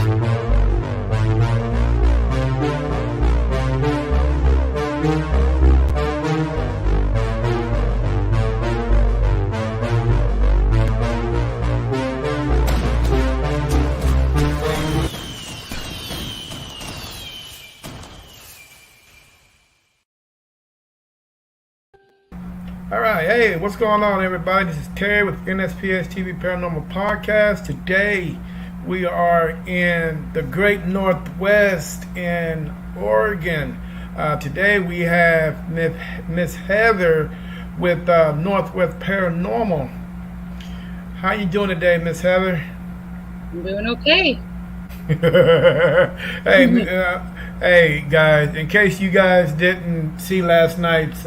All right, hey, what's going on, everybody? This is Terry with NSPS TV Paranormal Podcast. Today, we are in the Great Northwest in Oregon. Today, we have Miss Heather with Northwest Paranormal. How you doing today, Miss Heather? I'm doing okay. Hey, guys! In case you guys didn't see last night's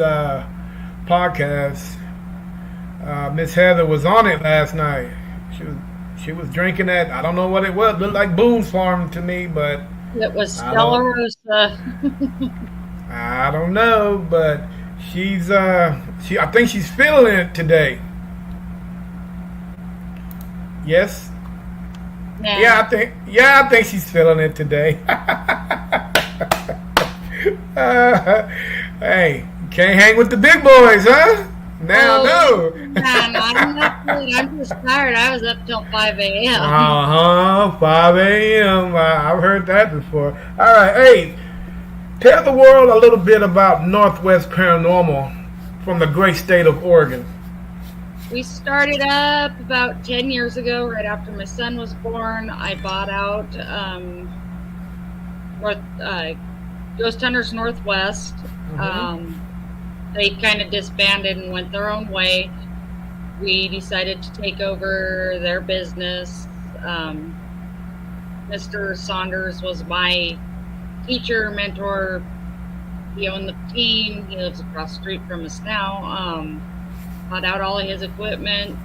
podcast, Miss Heather was on it last night. She was drinking that. I don't know what it was. It looked like Boone's Farm to me, but it was Stella Rosa. I don't know, but she's I think she's feeling it today. Yes. Nah. I think she's feeling it today. Hey, can't hang with the big boys, huh? Now, no. I'm just tired. I was up till 5 a.m. 5 a.m. I've heard that before. All right, hey, tell the world a little bit about Northwest Paranormal from the great state of Oregon. We started up about 10 years ago, right after my son was born. I bought out Ghost Hunters Northwest. Mm-hmm. They kind of disbanded and went their own way. We decided to take over their business. Mr. Saunders was my teacher, mentor. He owned the team. He lives across the street from us now. Bought out all of his equipment.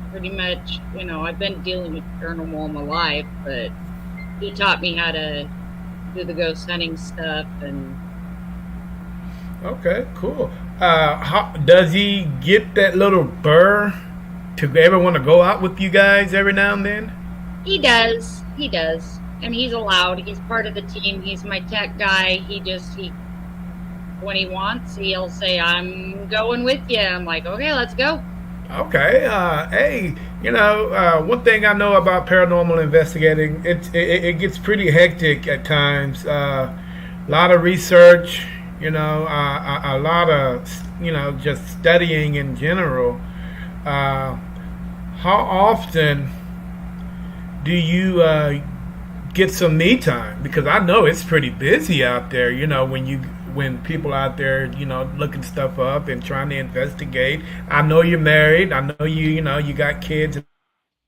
Pretty much, I've been dealing with paranormal all my life, but he taught me how to do the ghost hunting stuff. And okay, cool. Does he get that little burr to ever want to go out with you guys every now and then? He does. And he's allowed. He's part of the team. He's my tech guy. When he wants, he'll say, "I'm going with you." I'm like, "Okay, let's go." Okay. Hey, one thing I know about paranormal investigating, it gets pretty hectic at times. A lot of research, a lot of, just studying in general. How often do you get some me time? Because I know it's pretty busy out there, when people out there, looking stuff up and trying to investigate. I know you're married. I know you got kids and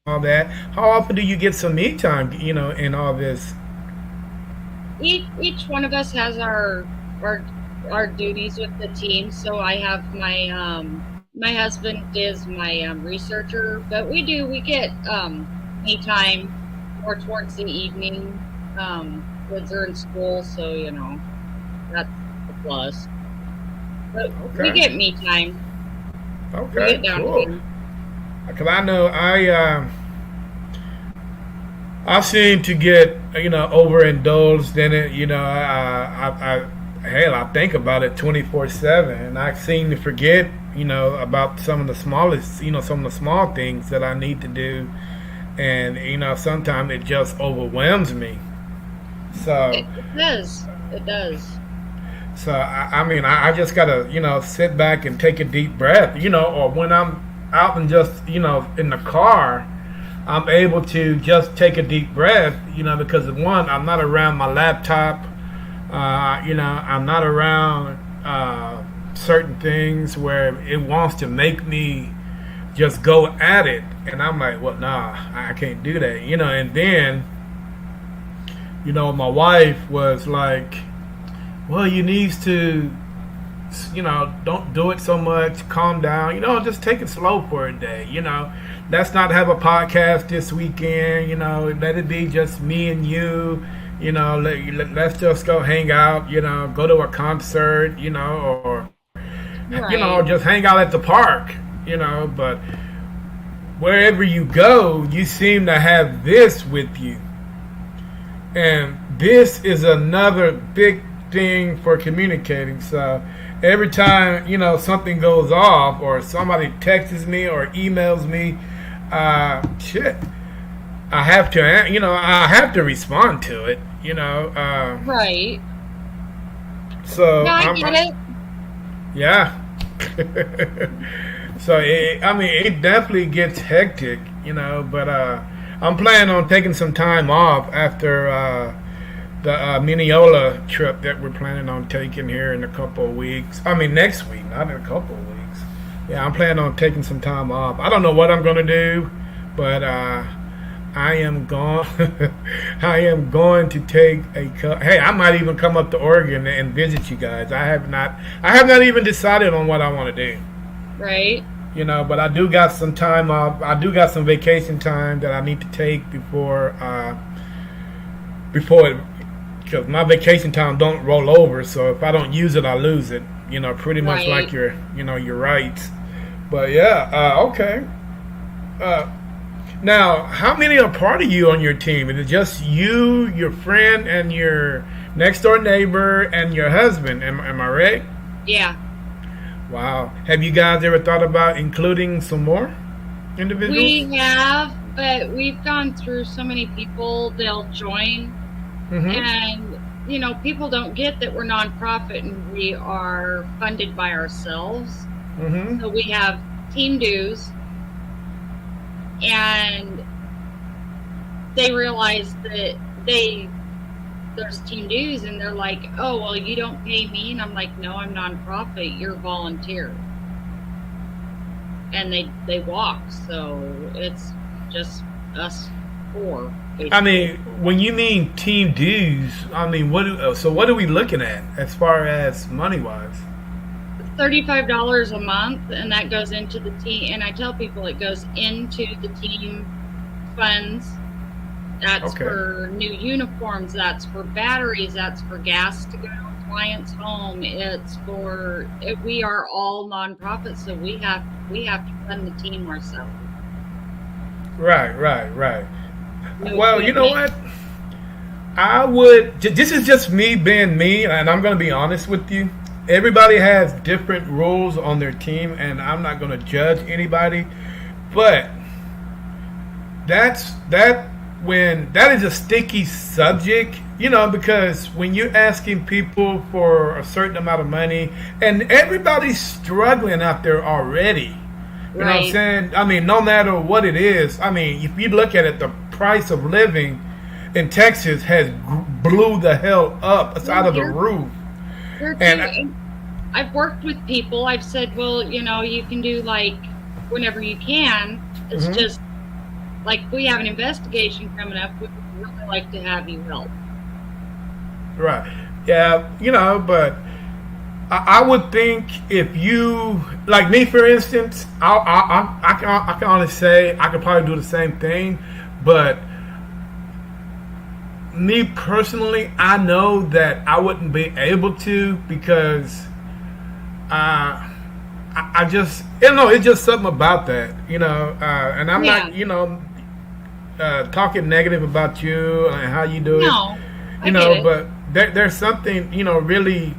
all that. How often do you get some me time, in all this? Each one of us has our duties with the team. So I have my husband is my researcher, but we get me time more towards the evening. Kids are in school, so that's the plus. But Okay. we get me time. Okay, We get down cool. here. Because I know I seem to get overindulged in it. I think about it 24/7, and I seem to forget about some of the smallest some of the small things that I need to do, and sometimes it just overwhelms me. So It does. It does. So I just gotta sit back and take a deep breath, or when I'm out and just in the car, I'm able to just take a deep breath, because one, I'm not around my laptop, I'm not around certain things where it wants to make me just go at it, and I'm like, well, nah, I can't do that, and then my wife was like, well, you need to, don't do it so much, calm down, just take it slow for a day, let's not have a podcast this weekend, let it be just me and you, let's just go hang out, go to a concert, or, Right. just hang out at the park, but wherever you go, you seem to have this with you. And this is another big thing for communicating. So every time, something goes off or somebody texts me or emails me, shit, I have to, I have to respond to it, Right. So No, I get it. Yeah. So it definitely gets hectic, but I'm planning on taking some time off after the Mineola trip that we're planning on taking here in a couple of weeks. I mean, next week, not in a couple of weeks. Yeah, I'm planning on taking some time off. I don't know what I'm going to do, but I am going. I am going to take a. Hey, I might even come up to Oregon and visit you guys. I have not. I have not even decided on what I want to do. Right. But I do got some time off. I do got some vacation time that I need to take before because my vacation time don't roll over. So if I don't use it, I lose it. Pretty much like your rights. But yeah, okay. Now, how many are part of you on your team? Is it just you, your friend, and your next door neighbor, and your husband? Am I right? Yeah. Wow. Have you guys ever thought about including some more individuals? We have, but we've gone through so many people. They'll join, and people don't get that we're nonprofit and we are funded by ourselves. So we have team dues. And they realize that there's team dues, and they're like, oh, well, you don't pay me. And I'm like, no, I'm nonprofit. You're volunteer. And they walk. So it's just us four, basically. I mean, when you mean team dues, I mean, what are we looking at as far as money-wise? $35 a month, and that goes into the team. And I tell people it goes into the team funds. That's for new uniforms. That's for batteries. That's for gas to go to clients' home. It's for we are all nonprofits, so we have to fund the team ourselves. Right. No Well, equipment. you know what? I would. This is just me being me, and I'm going to be honest with you. Everybody has different rules on their team, and I'm not going to judge anybody. But that is a sticky subject, because when you're asking people for a certain amount of money, and everybody's struggling out there already. You know what I'm saying? I mean, no matter what it is. I mean, if you look at it, the price of living in Texas has blew the hell up. It's out of the roof. And I've worked with people. I've said, well, you can do like whenever you can. It's just like we have an investigation coming up. We would really like to have you help. Right. Yeah, but I would think if you, like me, for instance, I can honestly say I could probably do the same thing, but me personally, I know that I wouldn't be able to because I just, it's just something about that, and I'm not, talking negative about you and how you do it, but there's something, really,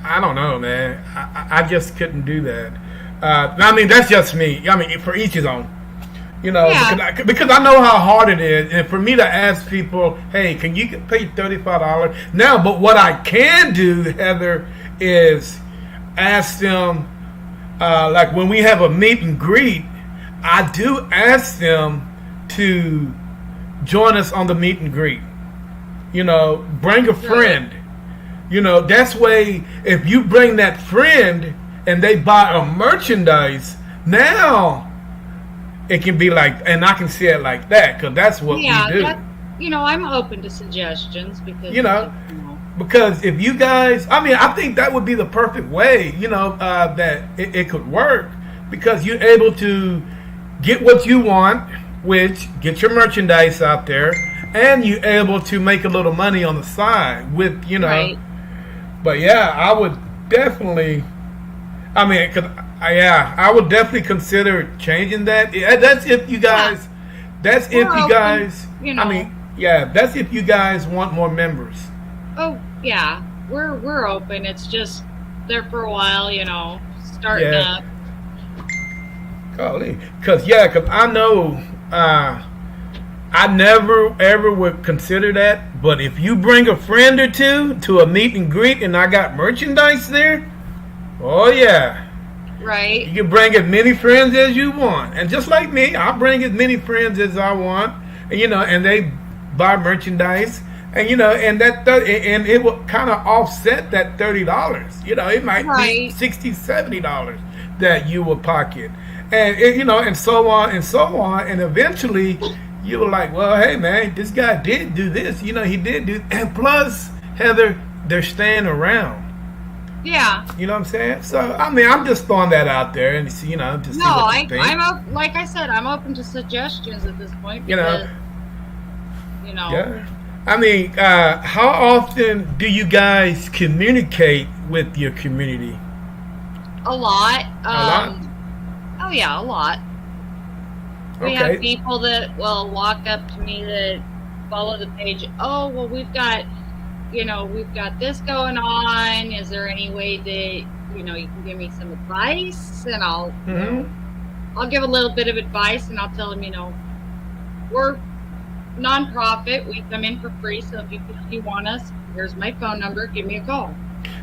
I don't know, man. I just couldn't do that. I mean, that's just me. I mean, for each his own. Because I know how hard it is, and for me to ask people, hey, can you pay $35 now? But what I can do, Heather, is ask them, like when we have a meet and greet, I do ask them to join us on the meet and greet. Bring a friend. That's way, if you bring that friend and they buy a merchandise, now it can be like, and I can see it like that, because that's what we do. I'm open to suggestions because because if you guys, I mean, I think that would be the perfect way, that it could work, because you're able to get what you want, which get your merchandise out there, and you're able to make a little money on the side with, Right. But yeah, I would definitely, I would definitely consider changing that. That's if you guys, I mean, Yeah, that's if you guys want more members. Oh yeah, we're open. It's just there for a while, starting Yeah, up. golly. Cause I know I never ever would consider that. But if you bring a friend or two to a meet and greet and I got merchandise there, oh yeah. Right. You can bring as many friends as you want. And just like me, I bring as many friends as I want. And and they buy merchandise. And and and it will kind of offset that $30. It might be Right. $60, $70 that you will pocket. And and so on and so on. And eventually you were like, well, hey man, this guy did do this. He did do, and plus, Heather, they're staying around. Yeah. You know what I'm saying? So I mean, I'm just throwing that out there and see, to see No, what you think. like I said, I'm open to suggestions at this point You know, because yeah. I mean, how often do you guys communicate with your community? a lot. A lot. Oh yeah, a lot. We have Okay. people that will walk up to me that follow the page. Oh, well, we've got this going on. Is there any way that, you can give me some advice? And Hmm. I'll give a little bit of advice and I'll tell them, we're nonprofit. We come in for free. So if you want us, here's my phone number. Give me a call.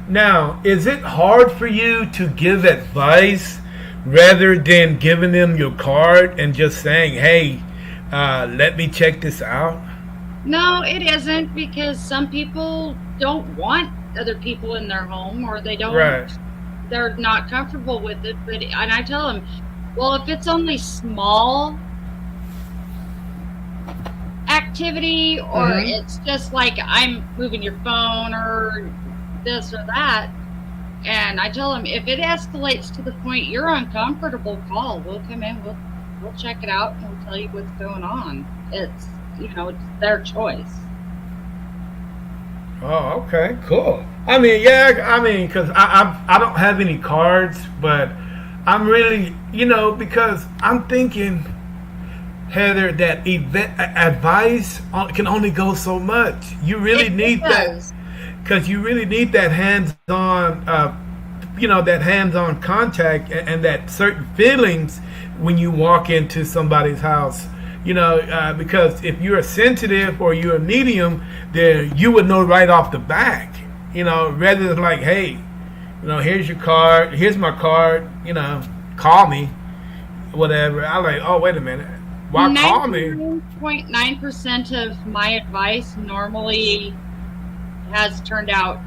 Now, is it hard for you to give advice rather than giving them your card and just saying, "Hey, let me check this out"? No, it isn't because some people don't want other people in their home or Right. they're not comfortable with it. And I tell them, well, if it's only small activity or Hmm. it's just like I'm moving your phone or this or that, and I tell them if it escalates to the point you're uncomfortable, call. We'll come in, we'll check it out and we'll tell you what's going on. It's their choice. Oh, okay, cool. I mean, yeah, I mean, because I don't have any cards, but I'm really, because I'm thinking, Heather, that advice can only go so much. You really It need that, does. because you really need that hands-on, that hands-on contact and that certain feelings when you walk into somebody's house. Because if you're a sensitive or you're a medium, then you would know right off the back. Rather than like, hey, here's your card, here's my card, call me, whatever. I like, oh, wait a minute, why call me? 99.9% of my advice normally has turned out,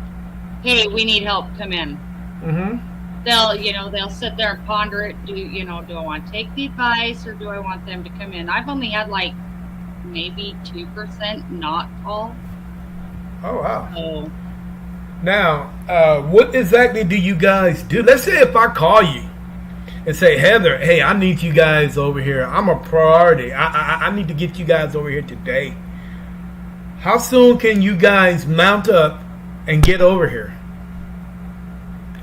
hey, we need help, come in. Mm-hmm. They'll sit there and ponder it. Do I want to take the advice or do I want them to come in? I've only had like maybe 2% not call. Oh wow. So Now, what exactly do you guys do? Let's say if I call you and say, Heather, hey, I need you guys over here. I'm a priority. I need to get you guys over here today. How soon can you guys mount up and get over here?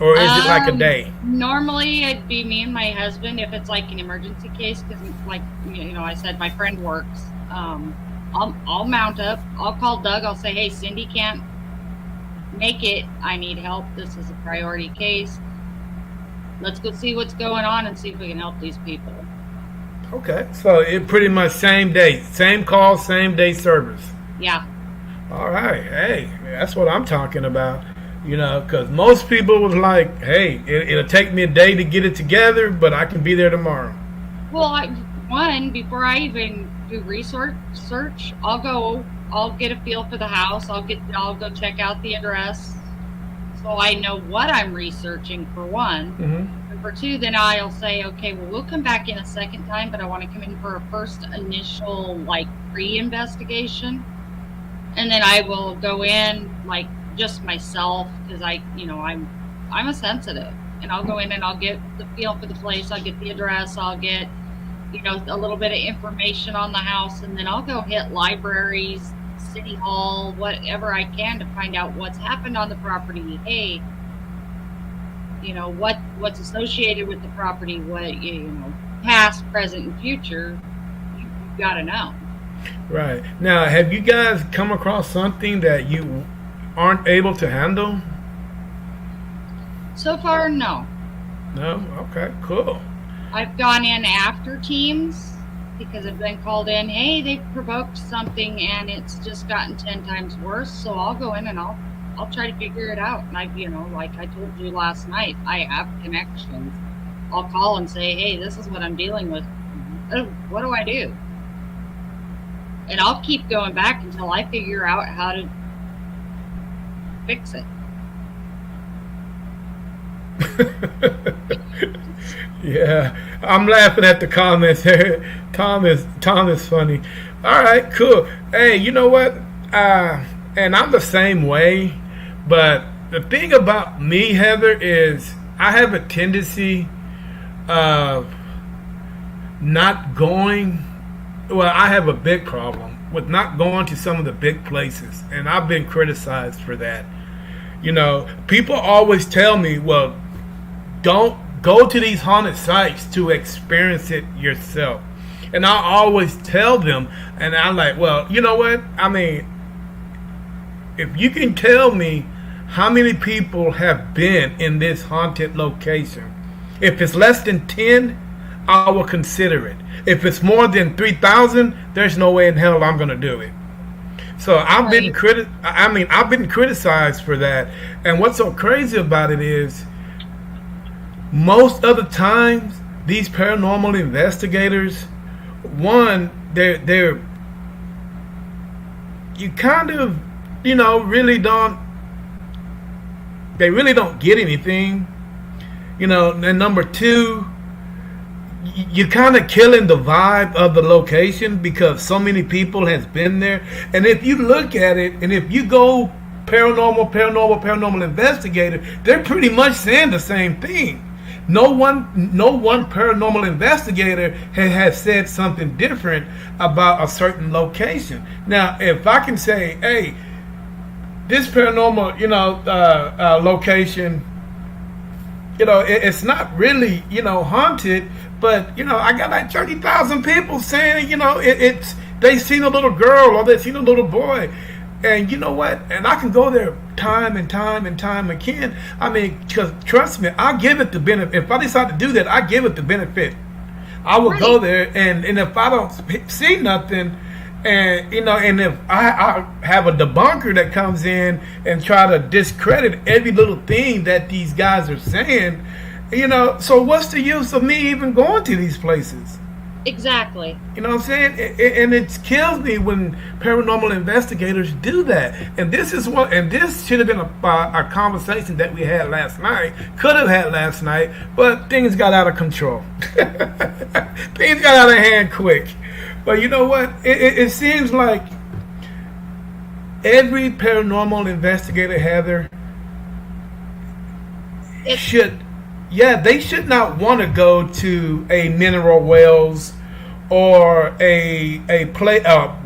Or is it like a day? normally it'd be me and my husband if it's like an emergency case because like I said my friend works. I'll mount up. I'll call Doug. I'll say, hey, Cindy can't make it. I need help. This is a priority case. Let's go see what's going on and see if we can help these people. Okay, so it pretty much same day, same call, same day service. Yeah. All right, hey, that's what I'm talking about. Because most people was like, hey, it'll take me a day to get it together, but I can be there tomorrow. Well, before I even do search, I'll get a feel for the house. I'll go check out the address so I know what I'm researching for one. Mm-hmm. And for two, then I'll say, okay, well, we'll come back in a second time, but I want to come in for a first initial, like, pre-investigation. And then I will go in, like, just myself, because I'm a sensitive. And I'll go in and I'll get the feel for the place. I'll get the address. I'll get, a little bit of information on the house. And then I'll go hit libraries, city hall, whatever I can to find out what's happened on the property. Hey, what's associated with the property, what, past, present, and future, you've got to know. Right. Now, have you guys come across something that you aren't able to handle? So far, no. No? Okay, cool. I've gone in after teams because I've been called in. Hey, they've provoked something and it's just gotten 10 times worse. So I'll go in and I'll try to figure it out. And I, like I told you last night, I have connections. I'll call and say, hey, this is what I'm dealing with. What do I do? And I'll keep going back until I figure out how to fix it. Yeah, I'm laughing at the comments here. Tom is funny. All right, cool. Hey, you know what? And I'm the same way. But the thing about me, Heather, is I have a tendency of not going. Well, I have a big problem with not going to some of the big places, and I've been criticized for that. People always tell me, well, don't go to these haunted sites to experience it yourself. And I always tell them, and I'm like, well, you know what? I mean, if you can tell me how many people have been in this haunted location, if it's less than 10, I will consider it. If it's more than 3,000, there's no way in hell I'm going to do it. So I've been criticized for that. And what's so crazy about it is, most of the times, these paranormal investigators, one, they're you kind of, really don't get anything, and number two, you're kind of killing the vibe of the location because so many people has been there. And if you look at it, and if you go paranormal investigator, they're pretty much saying the same thing. No one paranormal investigator has said something different about a certain location. Now, if I can say, hey, this paranormal, location, it's not really, haunted, but, I got like 30,000 people saying, it's they seen a little girl or they seen a little boy. And you know what? And I can go there time and time again. I mean, because trust me, I'll give it the benefit. If I decide to do that, I give it the benefit. I will go there, and if I don't see nothing, and and if I have a debunker that comes in and try to discredit every little thing that these guys are saying, so what's the use of me even going to these places? Exactly. You know what I'm saying? And it kills me when paranormal investigators do that. And this should have been a conversation that we had last night. Could have had last night, but things got out of control. Things got out of hand quick. But you know what? It seems like every paranormal investigator, Heather, they should not want to go to a mineral wells or a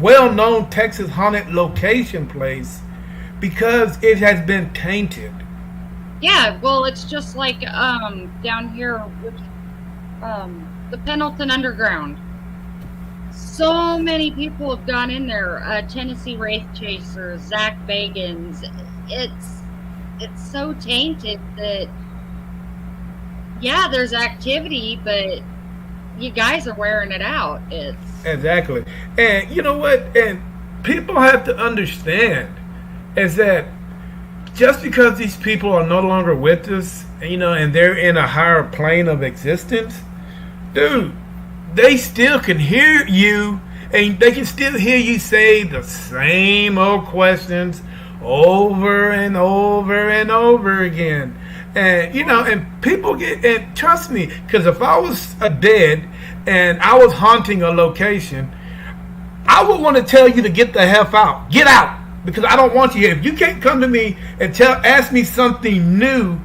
well-known Texas haunted location place because it has been tainted. Yeah, well, it's just like down here with the Pendleton Underground. So many people have gone in there. Tennessee Wraith Chaser, Zach Bagans. It's so tainted that, yeah, there's activity, but you guys are wearing it out. Exactly. And you know what? And people have to understand is that just because these people are no longer with us, and they're in a higher plane of existence, dude, they still can hear you, and they can still hear you say the same old questions over and over and over again. And and people and trust me, because if I was dead and I was haunting a location, I would want to tell you to get the F out, get out, because I don't want you here. If you can't come to me and ask me something new,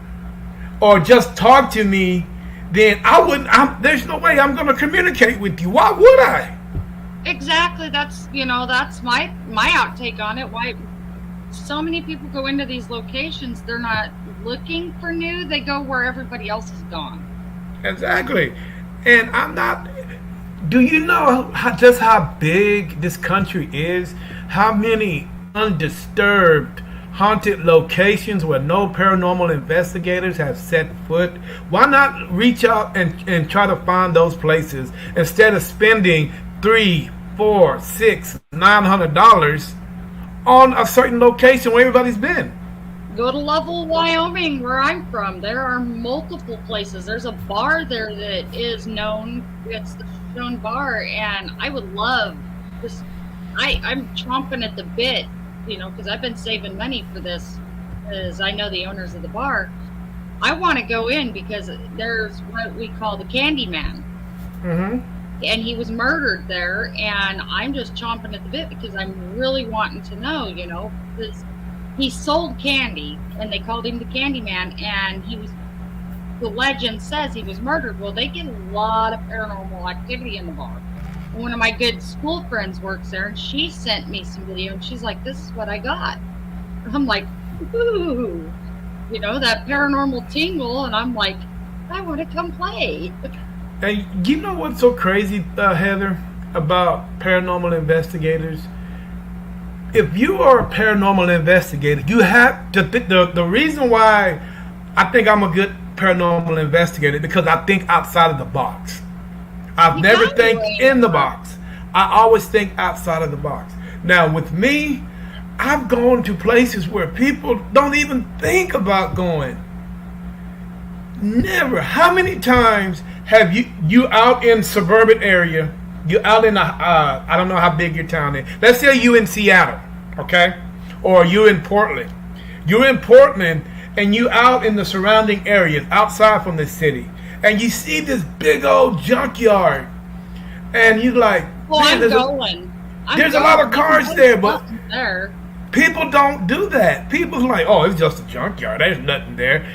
or just talk to me, then I wouldn't. There's no way I'm going to communicate with you. Why would I? Exactly. That's my outtake on it. Why so many people go into these locations? They're not looking for new. They go where everybody else is gone. Exactly. And I'm not. Do you know just how big this country is? How many undisturbed haunted locations where no paranormal investigators have set foot? Why not reach out and try to find those places instead of spending $3, $4, $6, $900 on a certain location where everybody's been? Go to Lovell, Wyoming, where I'm from. There are multiple places. There's a bar there that is known. It's the Shown Bar, and I would love this. I'm chomping at the bit, because I've been saving money for this, because I know the owners of the bar. I want to go in because there's what we call the Candyman. Mm-hmm. And he was murdered there, and I'm just chomping at the bit because I'm really wanting to know, because he sold candy, and they called him the Candyman, and the legend says he was murdered. Well, they get a lot of paranormal activity in the bar. And one of my good school friends works there, and she sent me some video, and she's like, this is what I got. And I'm like, ooh, that paranormal tingle, and I'm like, I want to come play. And you know what's so crazy, Heather, about paranormal investigators? If you are a paranormal investigator, you have to the reason why I think I'm a good paranormal investigator, because I think outside of the box. I've never think in the box. I always think outside of the box. Now with me, I've gone to places where people don't even think about going. Never. How many times have you out in suburban area? You out in I don't know how big your town is. Let's say you in Seattle, okay, or you in Portland. You're in Portland, and you out in the surrounding areas outside from the city, and you see this big old junkyard, and you like, well, man, there's a lot of cars there, but people don't do that. People's like, oh, it's just a junkyard. There's nothing there,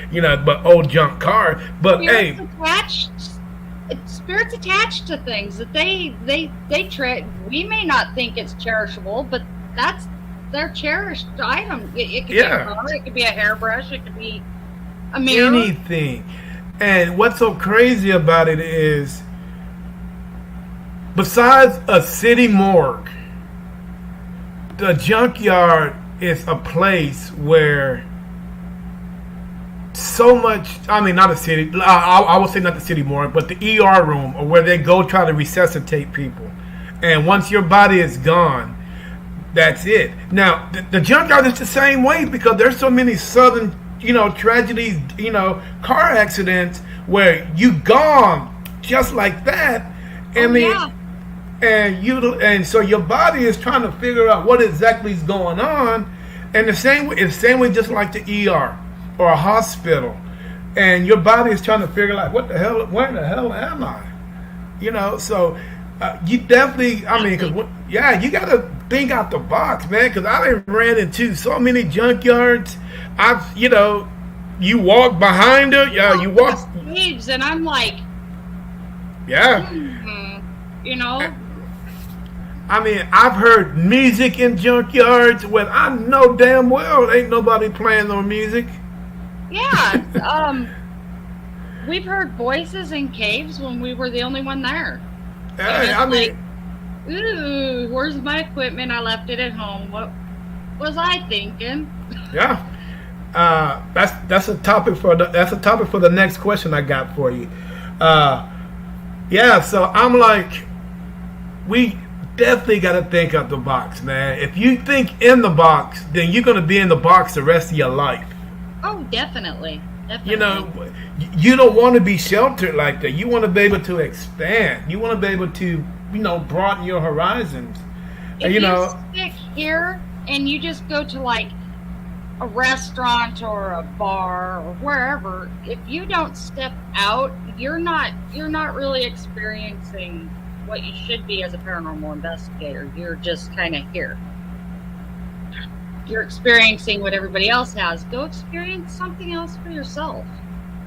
but old junk car. But spirits attached to things that they treat. We may not think it's cherishable, but that's their cherished item. It could be a car, it could be a hairbrush, it could be a mirror. Anything. And what's so crazy about it is, besides a city morgue, the junkyard is a place where so much, not a city, I would say not the city morgue, but the ER room, or where they go try to resuscitate people. And once your body is gone, that's it. Now, the junkyard is the same way, because there's so many southern, tragedies, car accidents where you gone just like that. And so your body is trying to figure out what exactly is going on. And the same way, just like the ER or a hospital, and your body is trying to figure out where the hell am I? So you definitely, because you got to think out the box, man. Because I ran into so many junkyards. You walk behind it, you walk caves, and I'm like, I've heard music in junkyards when I know damn well ain't nobody playing no music. Yeah, we've heard voices in caves when we were the only one there. Hey, ooh, where's my equipment? I left it at home. What was I thinking? Yeah, that's a topic for the next question I got for you. So I'm like, we definitely got to think out the box, man. If you think in the box, then you're going to be in the box the rest of your life. Oh, definitely. You don't want to be sheltered like that. You want to be able to expand. You want to be able to, broaden your horizons. If you stick here and you just go to like a restaurant or a bar or wherever, if you don't step out, you're not really experiencing what you should be as a paranormal investigator. You're just kind of here. You're experiencing what everybody else has. Go experience something else for yourself.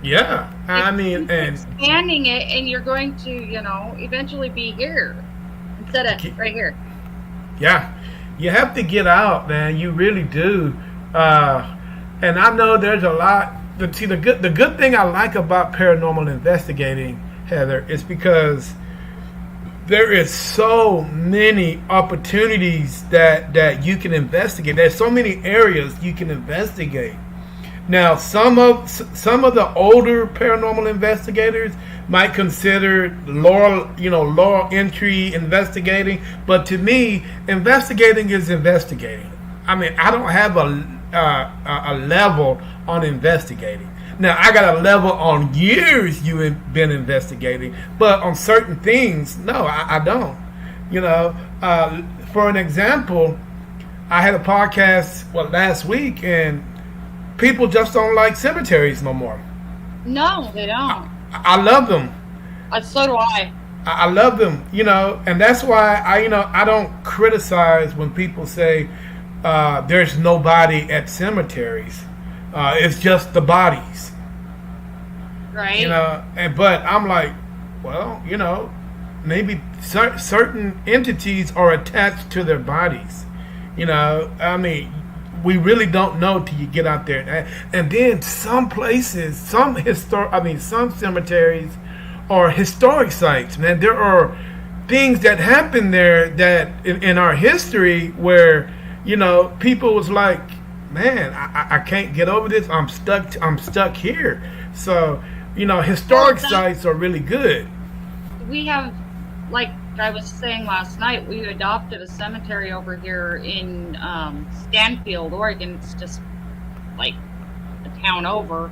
Yeah, and expanding it, and you're going to, eventually be here instead of right here. Yeah, you have to get out, man. You really do. And I know there's a lot. The good thing I like about paranormal investigating, Heather, is because there is so many opportunities that you can investigate. There's so many areas you can investigate. Now, some of the older paranormal investigators might consider lower entry investigating, but to me, investigating is investigating. I mean, I don't have a level on investigating. Now, I got a level on years you've been investigating, but on certain things, no, I don't. You know, for an example, I had a podcast last week, and people just don't like cemeteries no more. No, they don't. I love them. So do I. I love them, and that's why I don't criticize when people say there's nobody at cemeteries. It's just the bodies, right? But I'm like, well, maybe certain entities are attached to their bodies. I mean, we really don't know till you get out there. And then some places, some cemeteries are historic sites. Man, there are things that happen there that in our history where people was like, man, I can't get over this. I'm stuck here. So historic sites are really good. We have, like I was saying last night, we adopted a cemetery over here in Stanfield, Oregon. It's just like a town over,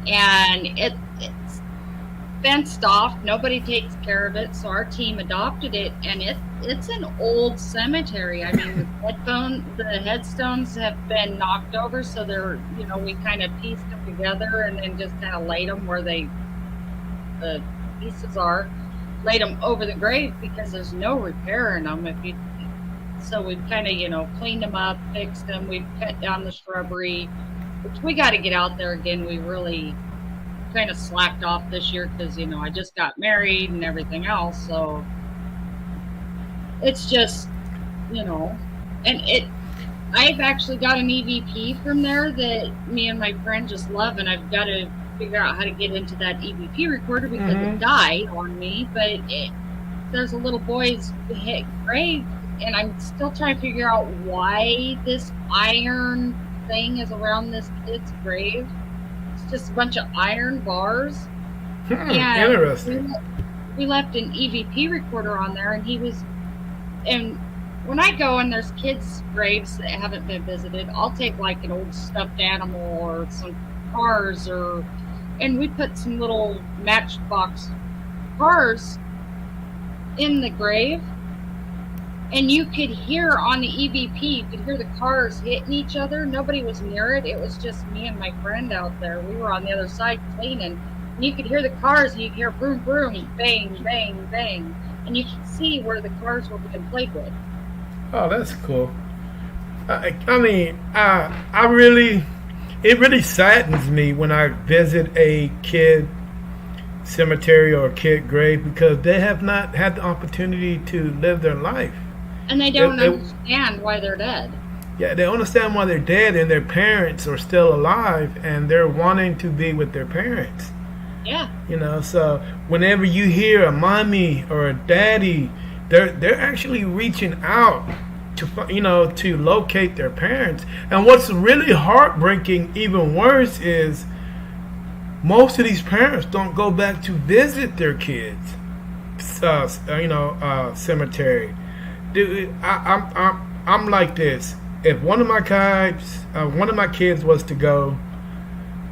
and it's fenced off. Nobody takes care of it, so our team adopted it, and it's an old cemetery. I mean, the headstones have been knocked over, so they're we kind of pieced them together and then just kind of laid them where the pieces are. Laid them over the grave because there's no repair in them. So we've kind of cleaned them up, fixed them. We've cut down the shrubbery, which we got to get out there again. We really kind of slacked off this year because I just got married and everything else. So it's just and I've actually got an EVP from there that me and my friend just love, and I've got to figure out how to get into that EVP recorder because it died on me. But there's a little boy's grave, and I'm still trying to figure out why this iron thing is around this kid's grave. It's just a bunch of iron bars. Interesting. We left an EVP recorder on there, and when I go and there's kids' graves that haven't been visited, I'll take like an old stuffed animal or some cars, and we put some little matchbox cars in the grave, and you could hear on the EVP, you could hear the cars hitting each other. Nobody was near it. It was just me and my friend out there. We were on the other side cleaning, and you could hear the cars, and you could hear boom, boom, bang, bang, bang, and you could see where the cars were being played with. Oh, that's cool. It really saddens me when I visit a kid cemetery or a kid grave because they have not had the opportunity to live their life. And they don't understand why they're dead. Yeah, they understand why they're dead, and their parents are still alive, and they're wanting to be with their parents. Yeah. So whenever you hear a mommy or a daddy, they're actually reaching out to locate their parents. And what's really heartbreaking, even worse, is most of these parents don't go back to visit their kids. Cemetery. Dude, I'm like this. If one of my kids was to go,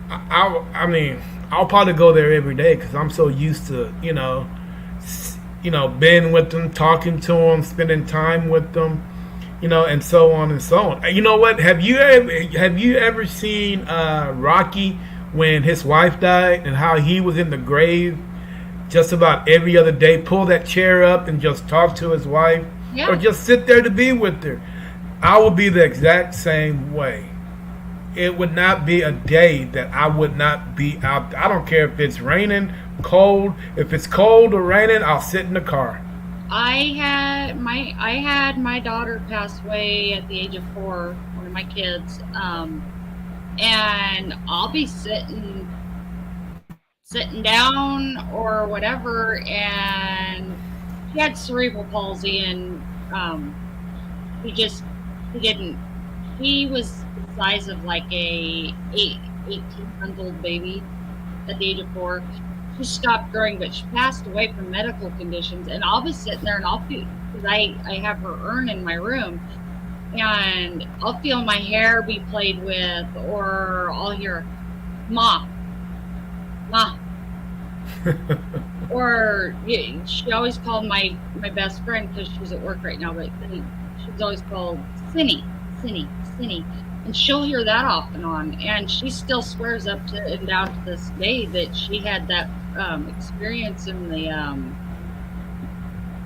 I'll probably go there every day because I'm so used to being with them, talking to them, spending time with them. And so on and so on. You know what? Have you ever seen Rocky when his wife died and how he was in the grave just about every other day? Pull that chair up and just talk to his wife, or just sit there to be with her. I would be the exact same way. It would not be a day that I would not be out. I don't care if it's raining, cold. If it's cold or raining, I'll sit in the car. I had my daughter pass away at the age of 4, one of my kids, and I'll be sitting down or whatever, and She had cerebral palsy, and he just he didn't. He was the size of like a 18-month-old baby at the age of 4. She stopped growing, but she passed away from medical conditions. And I'll be sitting there and I'll feel, because I have her urn in my room, and I'll feel my hair be played with, or I'll hear, "Ma, Ma." Or she always called my best friend, because she's at work right now, but she's always called Cinny, Cinny, Cinny. And she'll hear that off and on. And she still swears up to and down to this day that she had that experience in the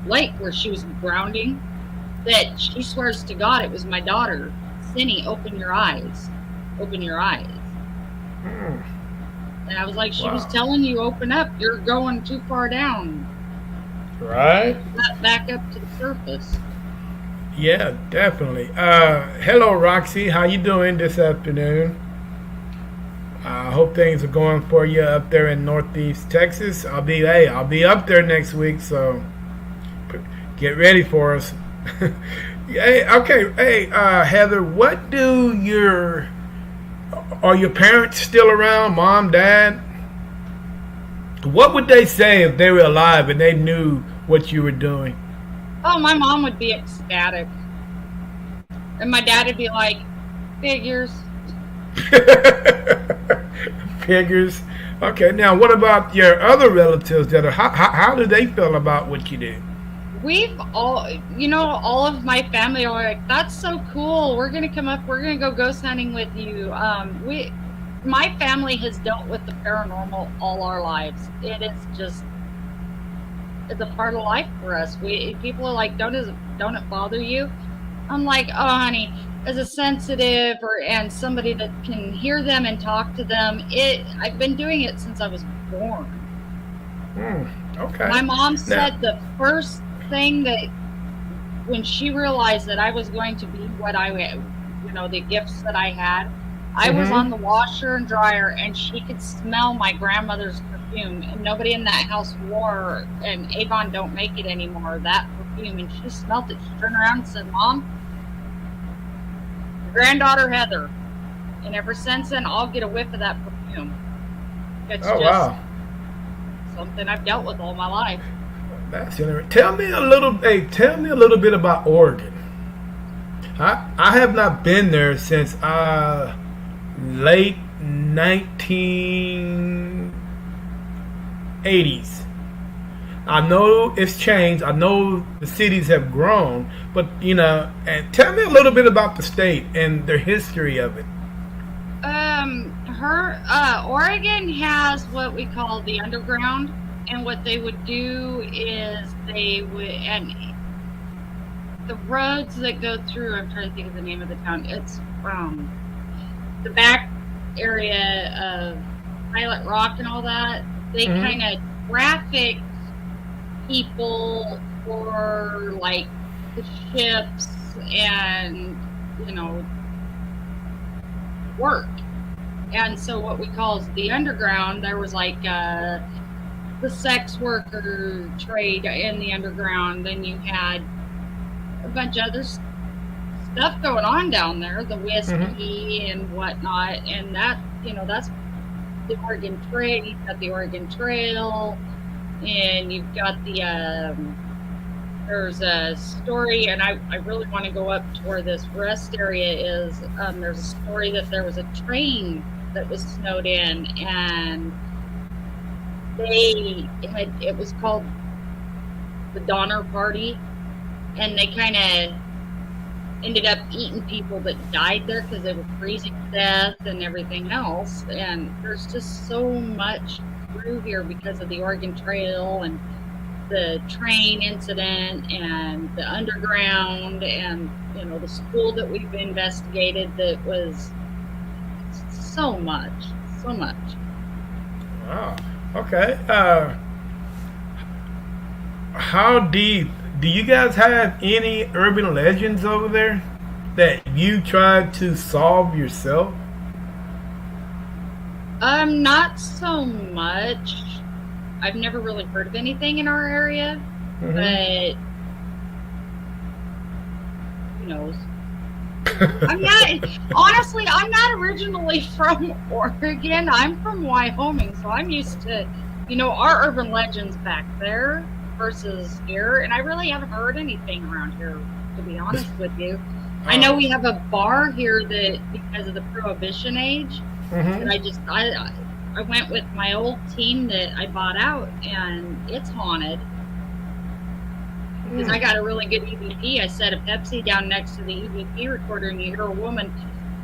lake where she was grounding, that she swears to God it was my daughter. Cinny, open your eyes. Open your eyes. And I was like, she was telling you, open up. You're going too far down. Right. Not back up to the surface. Yeah, definitely. Hello, Roxy. How you doing this afternoon? I hope things are going for you up there in Northeast Texas. I'll be up there next week, so get ready for us. Hey, okay. Hey, Heather, are your parents still around? Mom, Dad? What would they say if they were alive and they knew what you were doing? Oh, my mom would be ecstatic. And my dad would be like, figures. Figures. Okay, now what about your other relatives how do they feel about what you do? We've all of my family are like, that's so cool. We're going to come up. We're going to go ghost hunting with you. My family has dealt with the paranormal all our lives. It's a part of life for us. People are like, don't it bother you? I'm like, oh, honey, as a sensitive and somebody that can hear them and talk to them, I've been doing it since I was born. Okay. My mom said the first thing that when she realized that I was going to be what the gifts that I had, I was on the washer and dryer, and she could smell my grandmother's perfume, and nobody in that house wore, and Avon don't make it anymore, that perfume, and she smelt it. She turned around and said, Mom, your granddaughter Heather. And ever since then, I'll get a whiff of that perfume. It's something I've dealt with all my life. That's interesting. Tell me a little bit about Oregon. I have not been there since late 1980s. I know it's changed. I know the cities have grown, but and tell me a little bit about the state and the history of it. Oregon has what we call the underground, and what they would do is and the roads that go through, I'm trying to think of the name of the town. It's the back area of Pilot Rock and all that. They kind of traffic people for like the ships and work. And so what we call the underground, there was like the sex worker trade in the underground, and you had a bunch of other stuff going on down there, the whiskey and whatnot, and that that's the Oregon Trail. You've got the Oregon Trail, and you've got the there's a story, and I really want to go up to where this rest area is. There's a story that there was a train that was snowed in, and it was called the Donner Party, and they kind of ended up eating people that died there because they were freezing to death and everything else. And there's just so much through here because of the Oregon Trail and the train incident and the underground and the school that we've investigated. That was so much. Wow. Okay. How deep? Do you guys have any urban legends over there that you tried to solve yourself? Not so much. I've never really heard of anything in our area. But who knows? I'm not, honestly, I'm not originally from Oregon. I'm from Wyoming, so I'm used to, our urban legends back there versus here. And I really haven't heard anything around here, to be honest with you. I know we have a bar here that, because of the Prohibition age, that I went with my old team that I bought out, and it's haunted. Because I got a really good EVP. I set a Pepsi down next to the EVP recorder, and you hear a woman,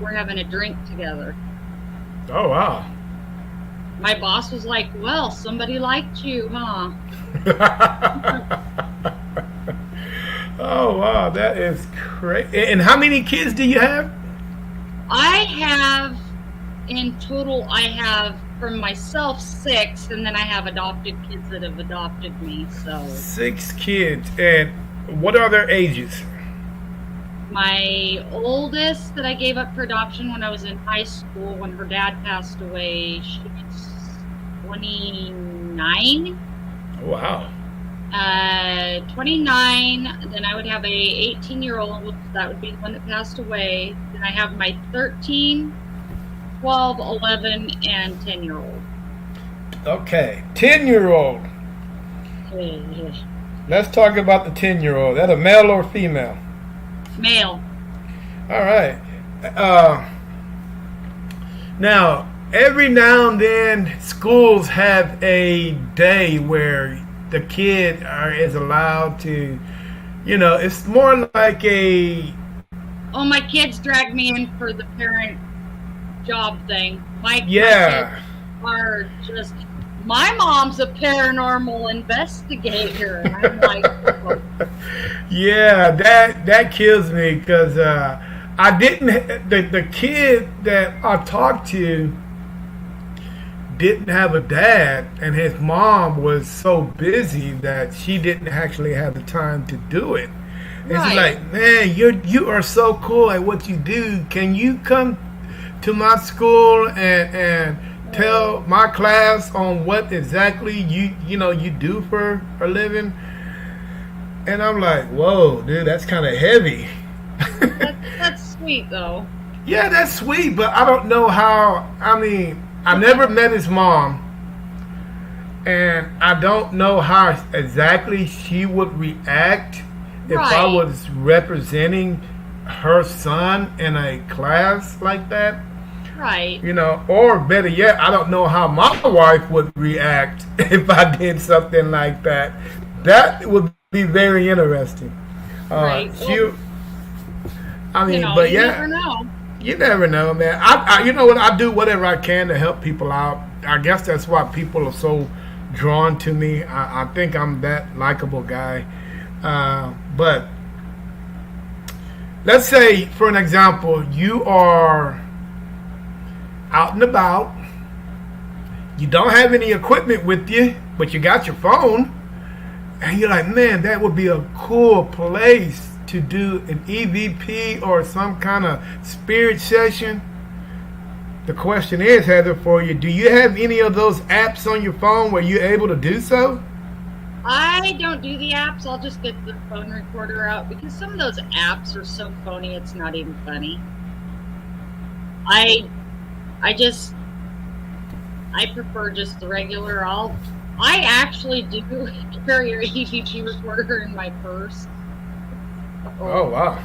we're having a drink together. Oh, wow. My boss was like, well, somebody liked you, huh? Oh, wow, that is crazy. And how many kids do you have? In total, I have from myself 6, and then I have adopted kids that have adopted me. So 6 kids. And what are their ages? My oldest that I gave up for adoption when I was in high school, when her dad passed away, she was 29. Oh, wow. 29. Then I would have a 18-year-old. That would be the one that passed away. Then I have my 13, 12, 11, and 10-year-old. Okay, 10-year-old. Let's talk about the 10-year-old. That a male or female? Male. All right. Now, every now and then, schools have a day where the kid is allowed to, it's more like a... Oh, my kids drag me in for the parent job thing. My kids are just... My mom's a paranormal investigator. And I'm like... Oh. Yeah, that kills me because I didn't... The kid that I talked to didn't have a dad, and his mom was so busy that she didn't actually have the time to do it. And she's like, man, you are so cool at what you do. Can you come to my school and tell my class on what exactly you do for a living? And I'm like, whoa, dude, that's kind of heavy. That's sweet, though. Yeah, that's sweet, but I don't know how. I never met his mom, and I don't know how exactly she would react if I was representing her son in a class like that. Right. Or better yet, I don't know how my wife would react if I did something like that. That would be very interesting. Right. You never know. You never know, man. I you know what? I do whatever I can to help people out. I guess that's why people are so drawn to me. I think I'm that likable guy. But let's say, for an example, you are out and about. You don't have any equipment with you, but you got your phone. And you're like, man, that would be a cool place to do an EVP or some kind of spirit session. The question is, Heather, for you, do you have any of those apps on your phone where you're able to do so? I don't do the apps. I'll just get the phone recorder out because some of those apps are so phony it's not even funny. I prefer just the regular. I actually do carry an EVP recorder in my purse. Oh, wow.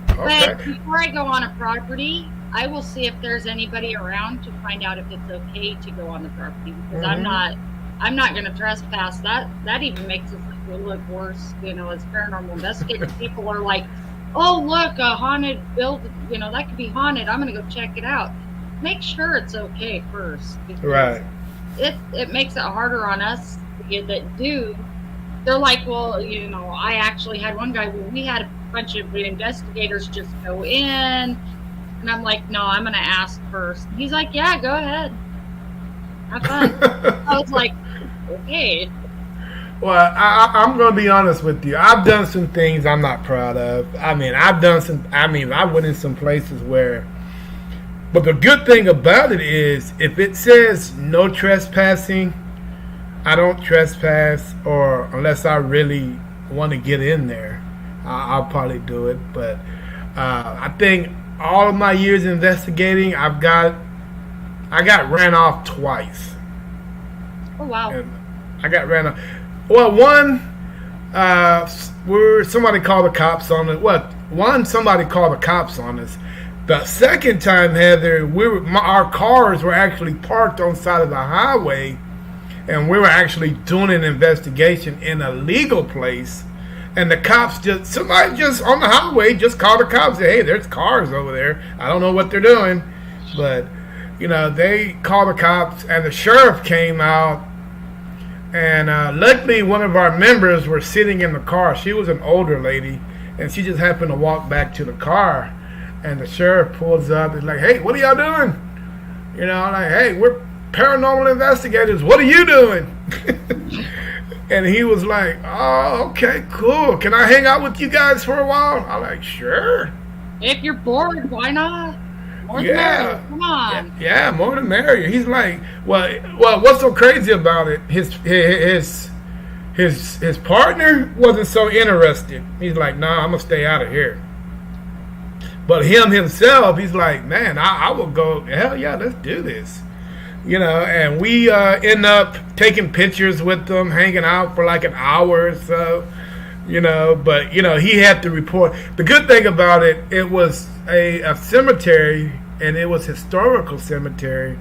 Okay. But before I go on a property, I will see if there's anybody around to find out if it's okay to go on the property because I'm not going to trespass. That even makes us look worse, as paranormal investigators. People are like, oh, look, a haunted building, that could be haunted. I'm going to go check it out. Make sure it's okay first. Right. It makes it harder on us that do. They're like, well, I actually had one guy where we had a bunch of investigators just go in, and I'm like, no, I'm going to ask first. He's like, yeah, go ahead. Have fun. I was like, okay. Well, I'm going to be honest with you. I've done some things I'm not proud of. I went in some places where, but the good thing about it is if it says no trespassing, I don't trespass, or unless I really want to get in there, I'll probably do it. But I think all of my years investigating, I got ran off twice. Oh wow! And I got ran off. Well, one, somebody called the cops on it. Somebody called the cops on us. The second time, Heather, our cars were actually parked on the side of the highway, and we were actually doing an investigation in a legal place. And the cops somebody just on the highway just called the cops and said, hey, there's cars over there. I don't know what they're doing. But, they called the cops, and the sheriff came out. And luckily, one of our members were sitting in the car. She was an older lady, and she just happened to walk back to the car. And the sheriff pulls up and like, hey, what are y'all doing? I'm like, hey, we're paranormal investigators. What are you doing? And he was like, oh, okay, cool. Can I hang out with you guys for a while? I'm like, sure. If you're bored, why not? More yeah. the merrier. Come on. Yeah, more the merrier. He's like, well, what's so crazy about it? His partner wasn't so interested. He's like, nah, I'm gonna stay out of here. But himself, he's like, man, I will go. Hell yeah, let's do this. And we end up taking pictures with them, hanging out for like an hour or so. But he had to report. The good thing about it, it was a cemetery, and it was historical cemetery,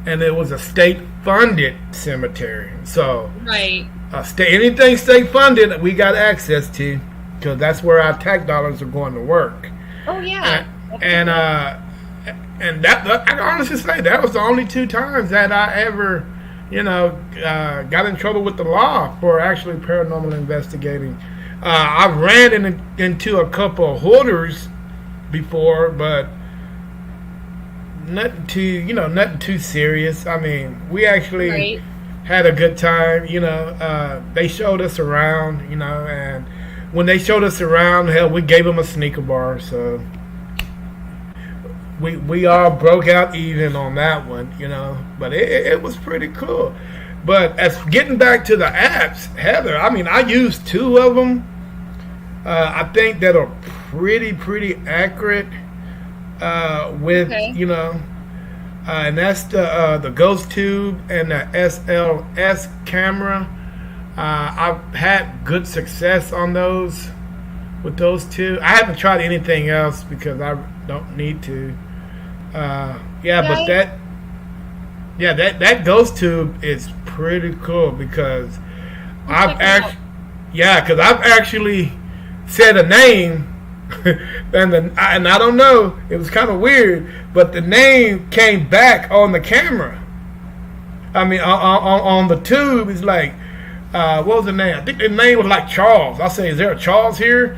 and it was a state-funded cemetery. So, right, anything state-funded, we got access to, because that's where our tax dollars are going to work. Oh yeah, and that I can honestly say that was the only 2 times that I ever, got in trouble with the law for actually paranormal investigating. I ran into a couple of hoarders before, but nothing too serious. I mean, we actually had a good time. They showed us around, and when they showed us around, hell, we gave them a sneaker bar, so we all broke out even on that one, But it was pretty cool. But as getting back to the apps, Heather, I mean, I used 2 of them. I think that are pretty accurate. With and that's the Ghost Tube and the SLS camera. I've had good success on those with those 2. I haven't tried anything else because I don't need to. But that Ghost Tube is pretty cool because I've actually said a name. and I don't know, it was kind of weird, but the name came back on the camera. I mean, on the tube, it's like, what was the name? I think the name was like Charles. I say, is there a Charles here?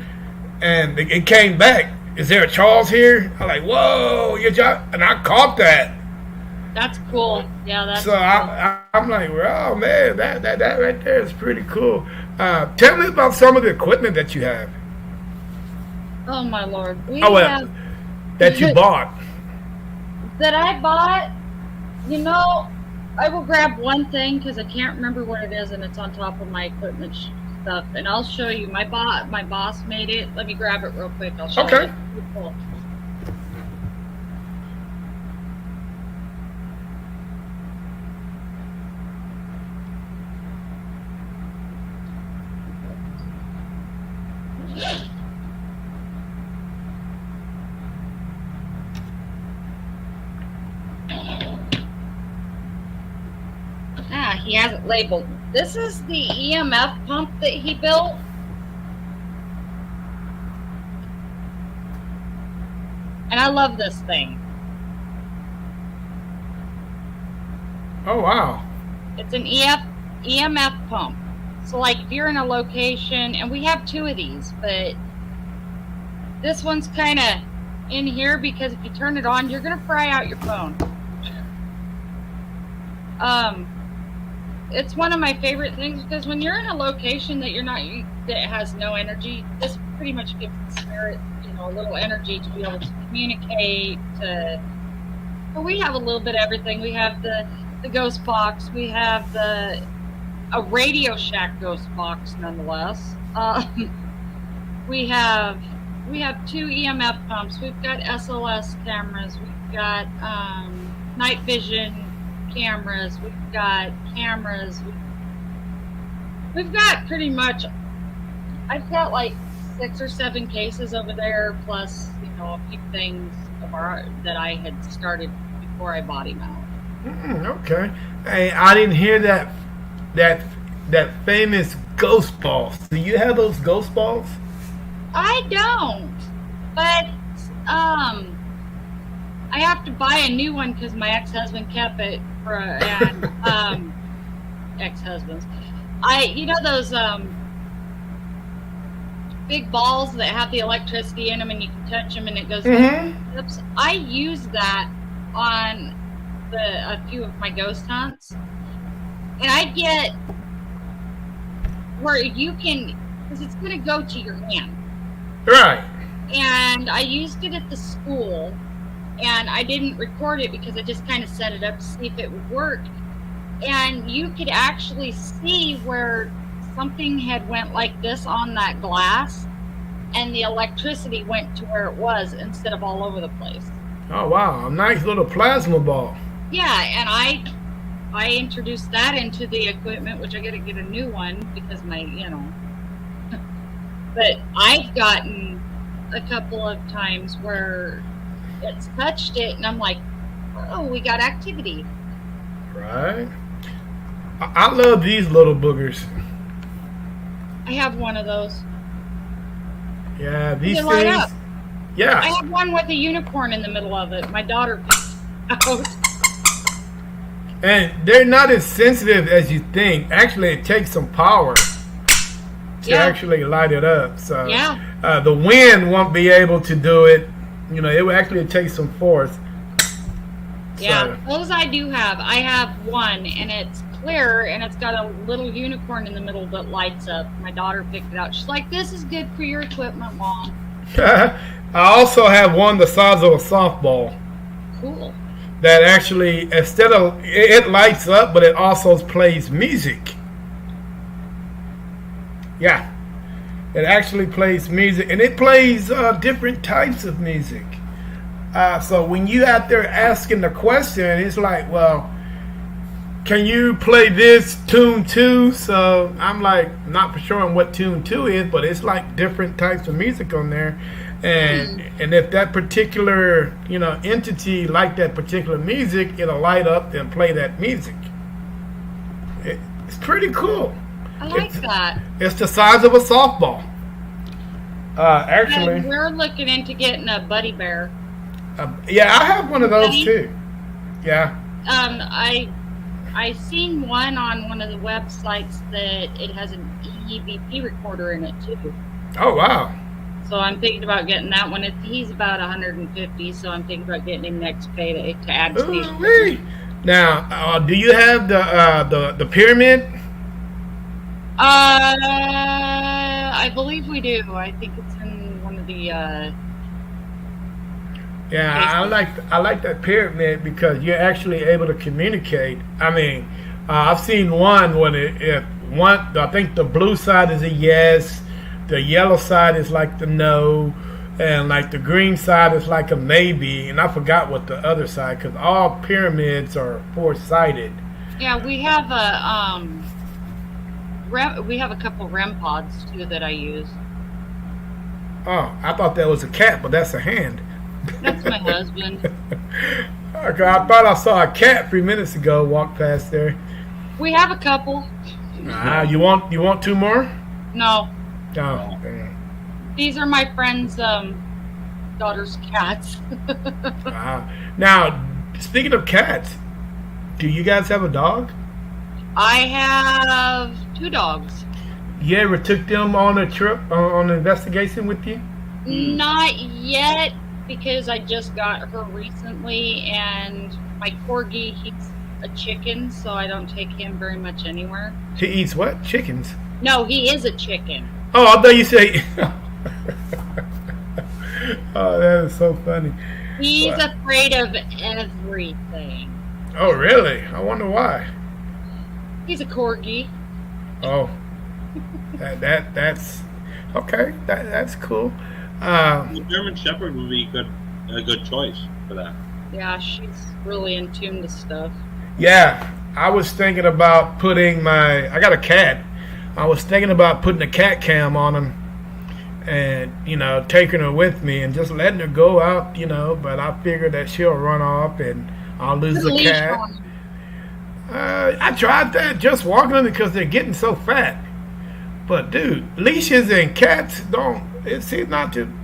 And it came back. Is there a Charles here? I'm like, whoa, and I caught that. That's cool. Yeah, that's so cool. I'm like, oh man, that right there is pretty cool. Tell me about some of the equipment that you have. Oh my Lord. That you bought. That I bought, I will grab one thing because I can't remember what it is, and it's on top of my equipment stuff, and I'll show you. My boss made it. Let me grab it real quick. I'll show you. Okay. Cool. He has it labeled. This is the EMF pump that he built. And I love this thing. Oh, wow. It's an EMF pump. So, like, if you're in a location, and we have 2 of these, but this one's kind of in here because if you turn it on, you're going to fry out your phone. It's one of my favorite things because when you're in a location that has no energy, this pretty much gives the spirit, a little energy to be able to communicate. But we have a little bit of everything. We have the ghost box. We have a Radio Shack ghost box, nonetheless. We have two EMF pumps. We've got SLS cameras. We've got night vision cameras. We've got cameras. We've got pretty much. I've got like 6 or 7 cases over there, plus a few things that I had started before I bought him out. Okay. Hey, I didn't hear that famous ghost balls. Do you have those ghost balls? I don't, but I have to buy a new one because my ex-husband kept it ex-husbands. Those big balls that have the electricity in them and you can touch them and it goes. Mm-hmm. I use that on a few of my ghost hunts, and I get where you can, because it's going to go to your hand. Right. And I used it at the school, and I didn't record it because I just kind of set it up to see if it would work. And you could actually see where something had went like this on that glass, and the electricity went to where it was instead of all over the place. Oh, wow. A nice little plasma ball. Yeah, and I introduced that into the equipment, which I got to get a new one because but I've gotten a couple of times where it's touched it and I'm like, oh, we got activity. Right. I love these little boogers. I have one of those. Yeah, these they light things. Up. Yeah. I have one with a unicorn in the middle of it. My daughter picked out. And they're not as sensitive as you think. Actually, it takes some power to actually light it up. So the wind won't be able to do it. It will actually take some force. Yeah, those I do have. I have one, and it's clear, and it's got a little unicorn in the middle that lights up. My daughter picked it out. She's like, this is good for your equipment, Mom. I also have one the size of a softball. Cool. That actually, instead of, it lights up, but it also plays music. Yeah. It actually plays music, and it plays different types of music. So when you out there asking the question, it's like, well, can you play this tune 2? So I'm like, not for sure on what tune 2 is, but it's like different types of music on there. And if that particular entity like that particular music, it'll light up and play that music. It's pretty cool. I like that. It's the size of a softball. Actually, and we're looking into getting a buddy bear. Yeah, I have one of those too. Yeah. I seen one on one of the websites that it has an EVP recorder in it too. Oh wow. So I'm thinking about getting that one. He's about 150, so I'm thinking about getting him next payday to add to the. Now, do you have the pyramid? I believe we do. I think it's in one of the. Yeah, I like that pyramid because you're actually able to communicate. I mean, I've seen one when I think the blue side is a yes. The yellow side is like the no, and like the green side is like a maybe, and I forgot what the other side, because all pyramids are 4-sided. Yeah, we have a couple REM pods too that I use. Oh, I thought that was a cat, but that's a hand. That's my husband. Okay, I thought I saw a cat a few minutes ago walk past there. We have a couple. You want 2 more? No. Oh, these are my friend's daughter's cats. Now, speaking of cats, do you guys have a dog? I have 2 dogs. You ever took them on a trip, on an investigation with you? Not yet, because I just got her recently, and my corgi, he's a chicken, so I don't take him very much anywhere. He eats what? Chickens? No, he is a chicken. Oh, I thought you said... Oh, that is so funny. He's afraid of everything. Oh, really? I wonder why. He's a corgi. Oh. That's okay. That's cool. The German Shepherd would be a good choice for that. Yeah, she's really in tune to stuff. Yeah, I was thinking about putting I got a cat. I was thinking about putting a cat cam on him and, taking her with me and just letting her go out, but I figured that she'll run off and I'll lose the cat. I tried that, just walking them because they're getting so fat. But dude, leashes and cats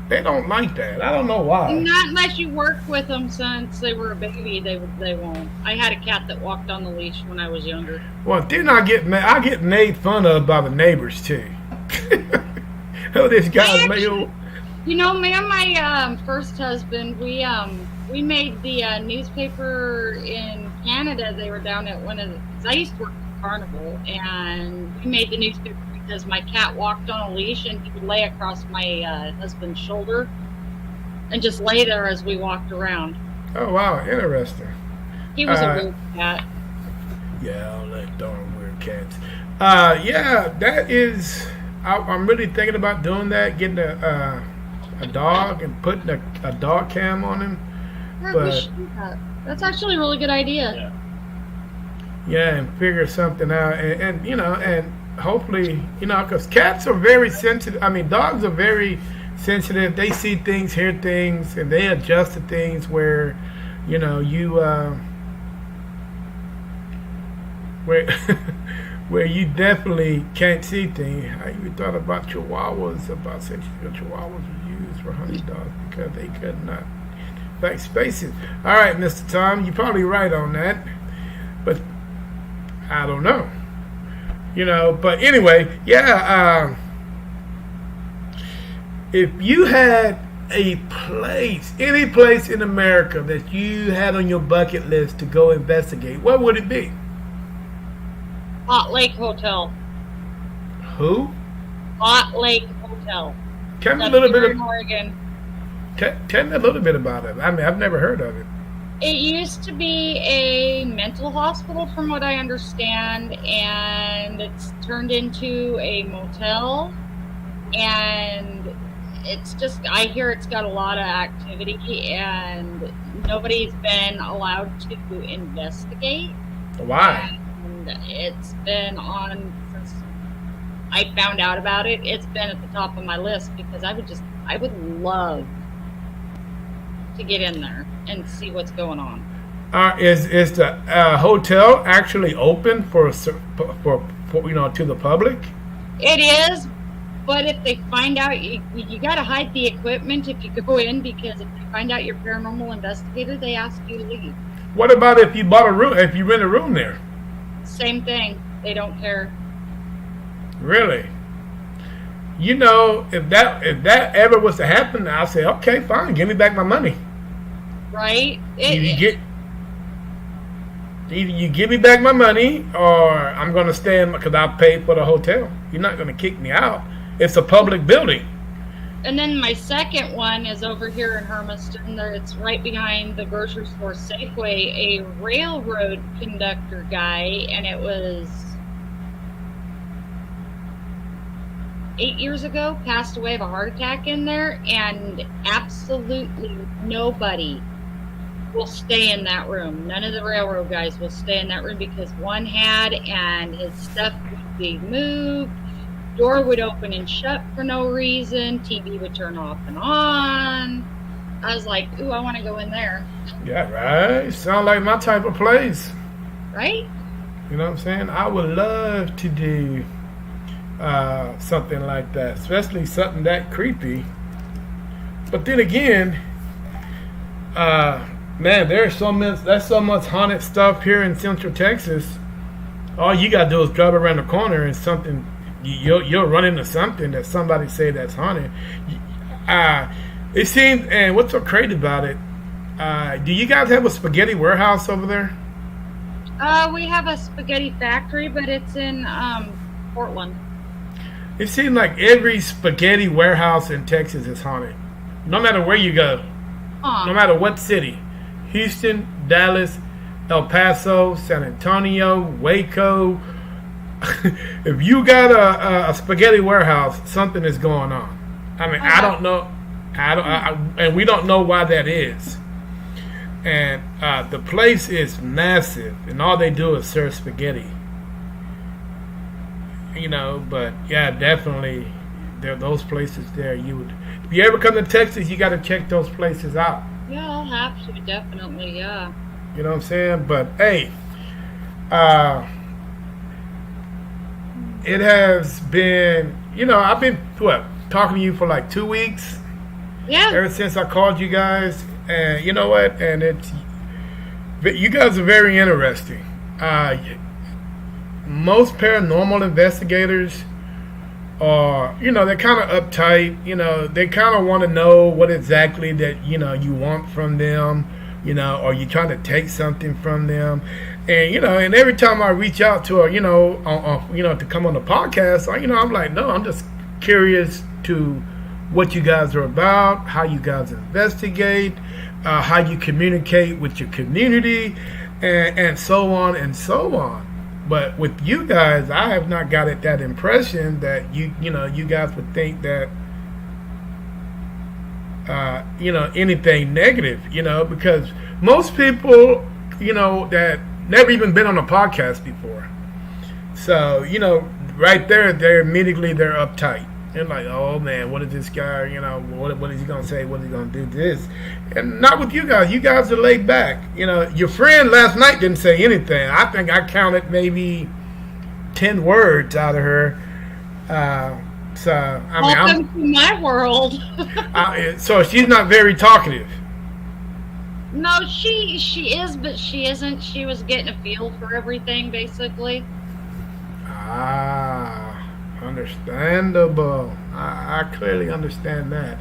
they don't like that. I don't know why. Not unless you work with them since they were a baby, they won't. I had a cat that walked on the leash when I was younger. Well, then I get made fun of by the neighbors too. Oh, this guy's male. Me and my first husband, we made the newspaper in Canada. They were down at I used to work at Carnival, and we made the newspaper because my cat walked on a leash and he would lay across my husband's shoulder and just lay there as we walked around. Oh, wow. Interesting. He was a weird cat. Yeah, all that darn weird cats. Yeah, that is... I'm really thinking about doing that, getting a dog and putting a dog cam on him. But that's actually a really good idea. Yeah, and figure something out. And and hopefully, because cats are very sensitive. I mean, dogs are very sensitive. They see things, hear things, and they adjust to things where, where you definitely can't see things. I even thought about chihuahuas, about centuries chihuahuas were used for hunting dogs because they could not affect spaces. All right, Mr. Tom, you're probably right on that, but I don't know. But anyway, yeah, if you had any place in America that you had on your bucket list to go investigate, what would it be? Hot Lake Hotel. Who? Hot Lake Hotel. Tell me a little bit in Oregon. Tell me a little bit about it. I mean, I've never heard of it. It used to be a mental hospital, from what I understand, and it's turned into a motel. And I hear it's got a lot of activity, and nobody's been allowed to investigate. Why? And it's been on since I found out about it. It's been at the top of my list because I would love to get in there and see what's going on. Is the hotel actually open for to the public? It is, but if they find out, you got to hide the equipment if you go in, because if they find out you're a paranormal investigator, they ask you to leave. What about if you bought a room? If you rent a room there? Same thing. They don't care. Really? If that ever was to happen, I'll say, okay, fine, give me back my money. Right? Either you give me back my money, or I'm going to stay in because I paid for the hotel. You're not going to kick me out. It's a public building. And then my second one is over here in Hermiston. It's right behind the grocery store Safeway. A railroad conductor guy, and it was 8 years ago, passed away of a heart attack in there, and absolutely nobody will stay in that room. None of the railroad guys will stay in that room because one had, and his stuff would be moved, door would open and shut for no reason, TV would turn off and on. I was like, ooh, I want to go in there. Yeah, right. Sound like my type of place. Right? You know what I'm saying? I would love to do something like that, especially something that creepy. But then again, man, there's so much haunted stuff here in Central Texas. All you gotta do is drive around the corner and something you'll run into something that somebody say that's haunted. It seems, and what's so crazy about it? Do you guys have a spaghetti warehouse over there? We have a spaghetti factory, but it's in Portland. It seems like every spaghetti warehouse in Texas is haunted. No matter where you go. No matter what city. Houston, Dallas, El Paso, San Antonio, Waco, if you got a spaghetti warehouse, something is going on. I mean, I don't know. And we don't know why that is. And the place is massive, and all they do is serve spaghetti. You know, but yeah, definitely, there are those places there. If you ever come to Texas, you got to check those places out. Yeah, I'll have to, definitely, yeah. You know what I'm saying? But hey, it has been, I've been talking to you for like 2 weeks. Yeah. Ever since I called you guys, and you know what? And you guys are very interesting. Most paranormal investigators are, they're kind of uptight. They kind of want to know what exactly that you want from them. Or you trying to take something from them. And and every time I reach out to her, to come on the podcast, I'm like, no, I'm just curious to what you guys are about, how you guys investigate, how you communicate with your community, and so on and so on. But with you guys, I have not got that impression that you guys would think that anything negative, because most people, that never even been on a podcast before. So, right there, they're uptight. They're like, oh man, what is this guy, what is he going to say? What is he going to do this? And not with you guys. You guys are laid back. Your friend last night didn't say anything. I think I counted maybe 10 words out of her. So, I mean, welcome to my world. So she's not very talkative. No, she is, but she isn't. She was getting a feel for everything, basically. Understandable. I clearly understand that.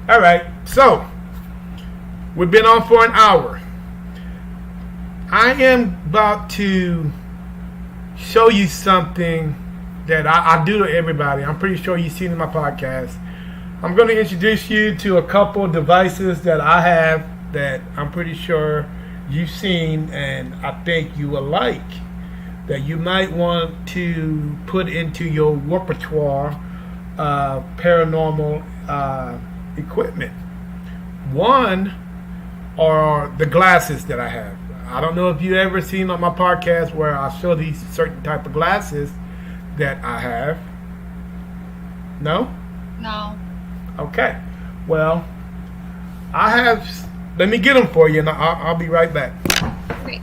All right, so we've been on for an hour. I am about to show you something that I do to everybody. I'm pretty sure you've seen in my podcast. I'm going to introduce you to a couple of devices that I have that I'm pretty sure you've seen and I think you will like, that you might want to put into your repertoire paranormal equipment. One are the glasses that I have. I don't know if you've ever seen on my podcast where I show these certain type of glasses that I have. No? No. Okay. Well, I have... Let me get them for you, and I'll be right back. Great.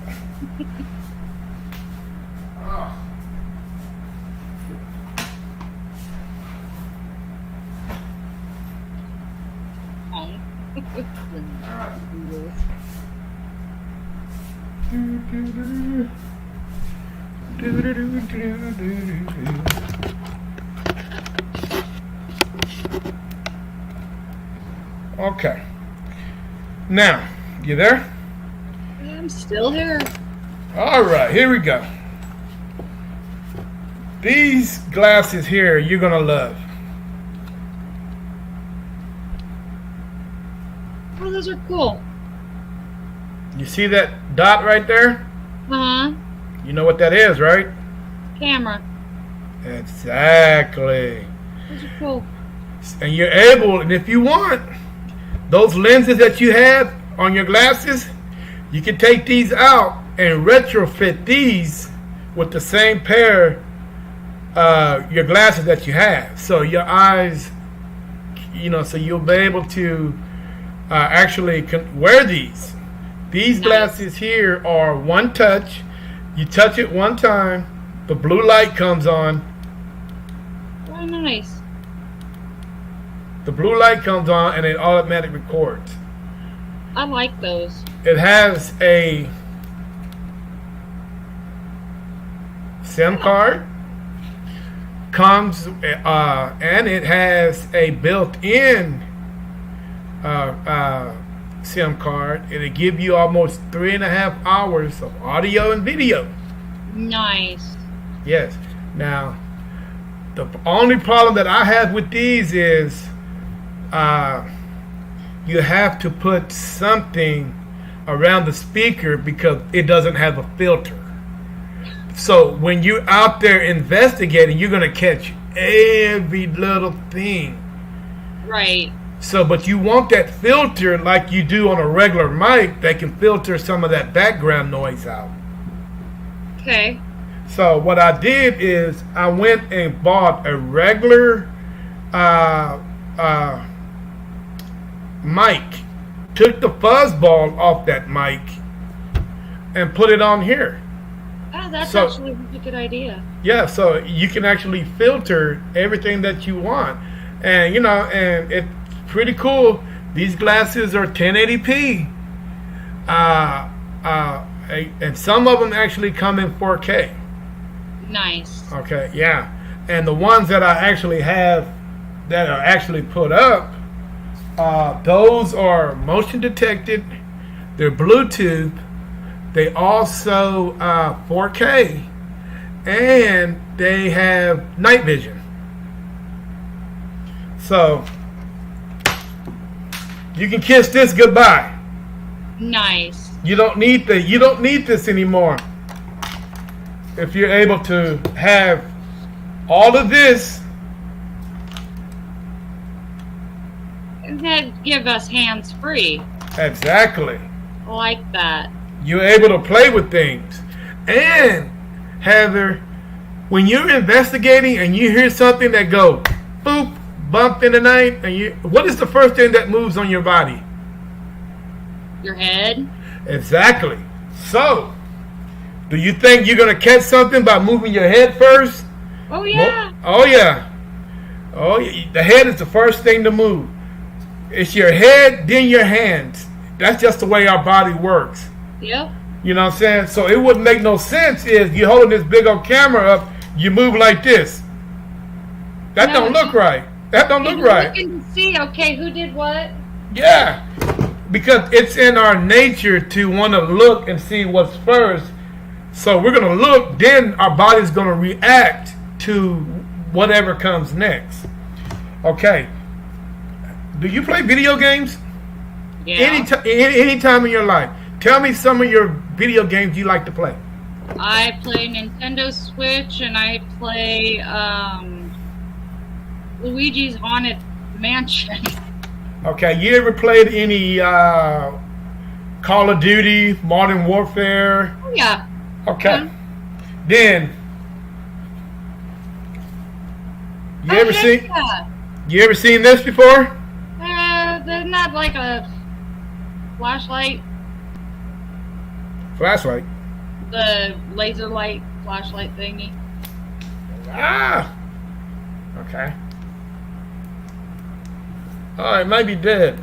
Okay. Now, you there? I'm still here. All right, here we go. These glasses here, you're going to love. Oh, those are cool. You see that dot right there? Uh-huh. You know what that is, right? Camera. Exactly. Those are cool. And you're able, and if you want, those lenses that you have on your glasses, you can take these out and retrofit these with the same pair your glasses that you have. So your eyes, so you'll be able to actually wear these. These glasses here are one touch. You touch it one time, the blue light comes on. Oh, nice. The blue light comes on and it automatically records. I like those. It has a SIM card, comes and it has a built-in SIM card. It'll give you almost 3.5 hours of audio and video. Nice. Yes. Now, the only problem that I have with these is you have to put something around the speaker because it doesn't have a filter. So when you're out there investigating, you're gonna catch every little thing. Right. So, but you want that filter like you do on a regular mic that can filter some of that background noise out. Okay. So what I did is I went and bought a regular mic, took the fuzzball off that mic, and put it on here. Oh, that's So- actually a good idea. Yeah, so you can actually filter everything that you want, and and it's pretty cool. These glasses are 1080p, and some of them actually come in 4K. Nice. Okay, yeah, and the ones that I actually have that are actually put up, those are motion detected. They're Bluetooth. They also 4K, and they have night vision. So you can kiss this goodbye. Nice. You don't need this anymore. If you're able to have all of this, And that give us hands free. exactly. I like that. You're able to play with things. And Heather, when you're investigating and you hear something that go boop, bump in the night, and what is the first thing that moves on your body? Your head. Exactly. So, do you think you're gonna catch something by moving your head first? Oh yeah. Oh yeah. Oh yeah. The head is the first thing to move. It's your head, then your hands. That's just the way our body works. Yep. You know what I'm saying? So it wouldn't make no sense if you're holding this big old camera up, you move like this. That No, don't look right. That don't look You're right. looking to see, okay, who did what? Yeah. Because it's in our nature to want to look and see what's first. So we're going to look, then our body's going to react to whatever comes next. Okay. Do you play video games? Yeah. Any time in your life. Tell me some of your video games you like to play. I play Nintendo Switch and I play Luigi's Haunted Mansion. Okay, you ever played any Call of Duty, Modern Warfare? Oh, yeah. Okay. Yeah. Then Oh, you ever seen this before? Isn't that like a flashlight? Flashlight. The laser light flashlight thingy. Ah. Okay. Oh, it might be dead.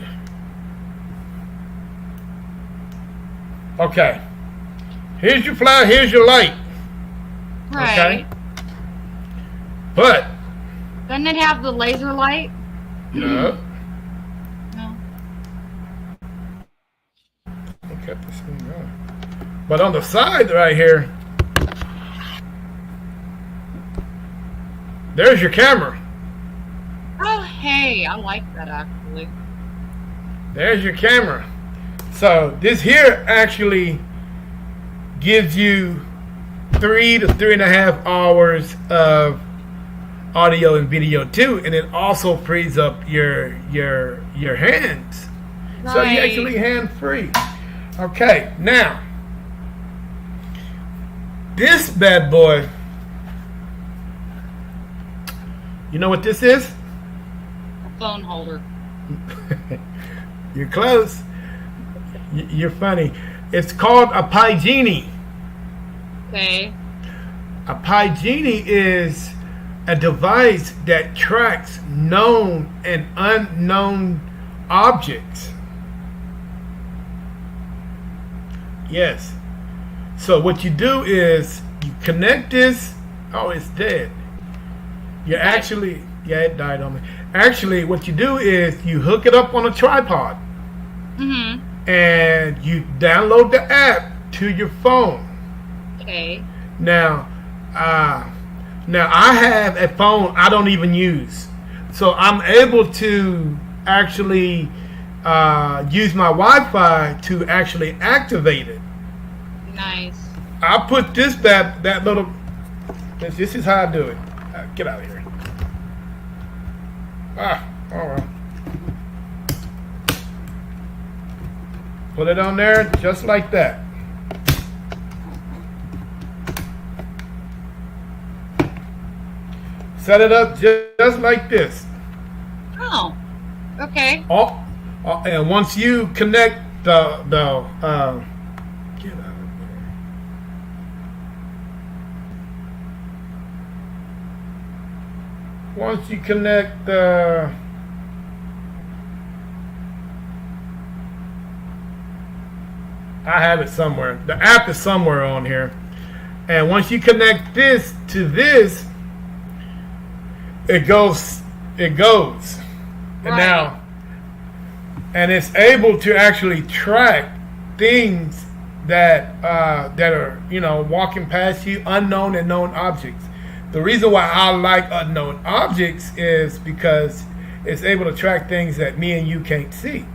Okay. Here's your flash. Here's your light. Right. Okay. But Doesn't it have the laser light? no. No. Okay, this thing going. But on the side right here, there's your camera. Oh, hey, I like that actually. There's your camera. So this here actually gives you 3 to 3.5 hours of audio and video too, and it also frees up your hands. So you're actually hand free. Okay, now this bad boy. You know what this is? A phone holder. You're close. You're funny. It's called a Pygenie. Okay. A Pygenie is a device that tracks known and unknown objects. Yes. So what you do is you connect this. Oh, it's dead. You actually, yeah, it died on me. Actually, what you do is you hook it up on a tripod. Mm-hmm. And you download the app to your phone. Okay. Now I have a phone I don't even use, so I'm able to actually use my Wi-Fi to actually activate it. Nice. I put this that little. This is how I do it. Get out of here. All right. Put it on there just like that. Set it up just like this. Oh, okay. And once you connect the get out of there. Once you connect the I have it somewhere. The app is somewhere on here. And once you connect this to this, it goes. And now, and it's able to actually track things that are, you know, walking past you, unknown and known objects. The reason why I like unknown objects is because it's able to track things that me and you can't see.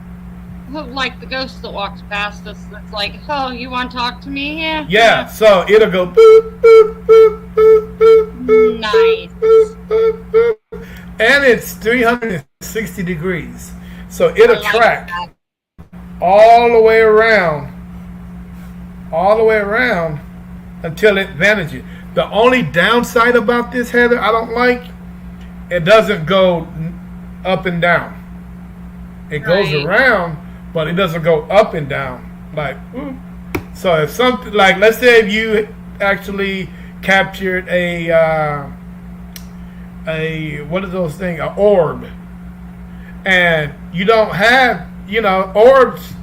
Like the ghost that walks past us, that's like, oh, you want to talk to me? Yeah. So it'll go boop, boop, boop, boop, boop, boop, Nice. boop, boop, boop. And it's 360 degrees. So it'll track all the way around until it vanishes. The only downside about this, Heather, I don't like, it doesn't go up and down. It goes around, but it doesn't go up and down. Like, whoop. So if something, like, let's say if you actually captured a what are those things? An orb. And you don't have, you know, orbs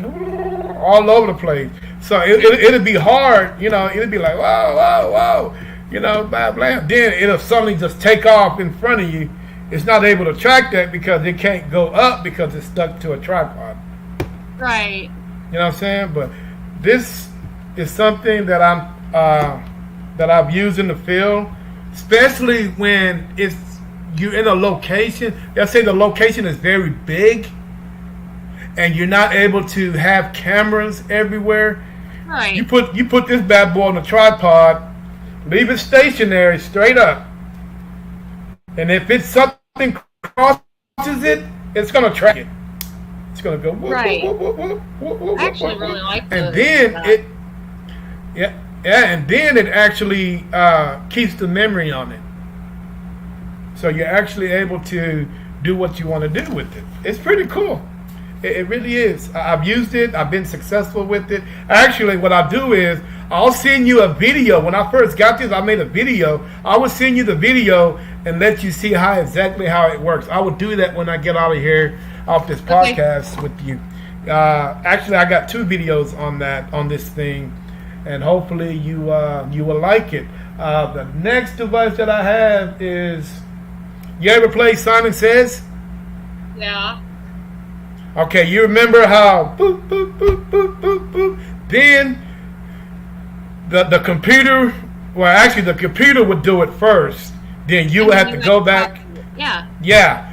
all over the place. So it'll be hard, you know, it'll be like, whoa, you know, blah, blah. Then it'll suddenly just take off in front of you. It's not able to track that because it can't go up because it's stuck to a tripod. Right. You know what I'm saying? But this is something that I've used in the field, especially when you're in a location. Let's say the location is very big, and you're not able to have cameras everywhere. Right. You put this bad boy on a tripod, leave it stationary, straight up, and if it's something crosses it, it's gonna track it. It's gonna go whoop, right. whoop, whoop, whoop, whoop, whoop, I actually whoop, really like and that. then and then it actually keeps the memory on it. So you're actually able to do what you want to do with it. It's pretty cool. It really is. I've used it. I've been successful with it. Actually, what I do is I'll send you a video. When I first got this, I made a video. I will send you the video and let you see exactly how it works. I will do that when I get out of here, off this podcast with you. Actually, I got 2 videos on this thing, and hopefully you will like it. The next device that I have is, you ever play Simon Says? Yeah. Okay, you remember how boop, boop, boop, boop, boop, boop. Then the computer, well, actually the computer would do it first. Then you would have to go back. Yeah. Yeah.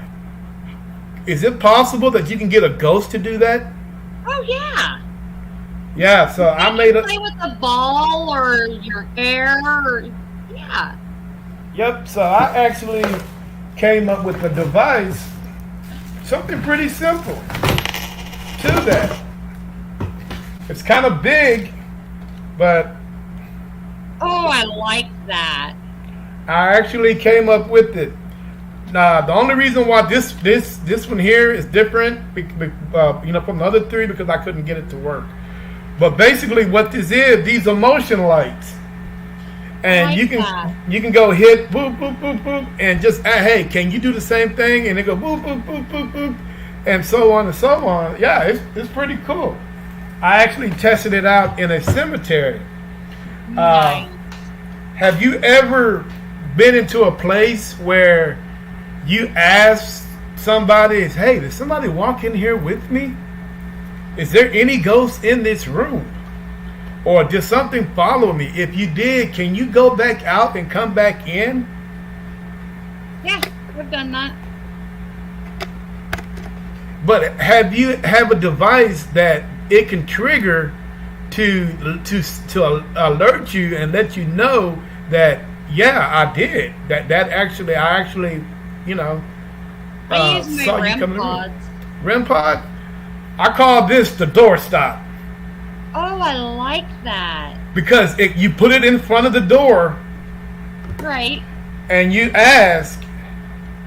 Is it possible that you can get a ghost to do that? Oh, yeah. Yeah, so I made play with a ball or your hair. Yeah. Yep, so I actually came up with a device, something pretty simple to that. It's kind of big, but Oh, I like that. I actually came up with it. Now, the only reason why this one here is different, you know, from the other 3, because I couldn't get it to work. But basically, what this is, these are motion lights, and you can go hit boop boop boop boop, and just hey, can you do the same thing? And they go boop boop boop boop boop, and so on and so on. Yeah, it's pretty cool. I actually tested it out in a cemetery. Nice. Have you ever been into a place where you ask somebody, hey, did somebody walk in here with me? Is there any ghosts in this room? Or did something follow me? If you did, can you go back out and come back in? Yeah, I've done that. But have a device that it can trigger to alert you and let you know that I did that I actually I use my saw you REM coming in. pods. REM pod. I call this the doorstop Oh, I like that. because you put it in front of the door Right. and you ask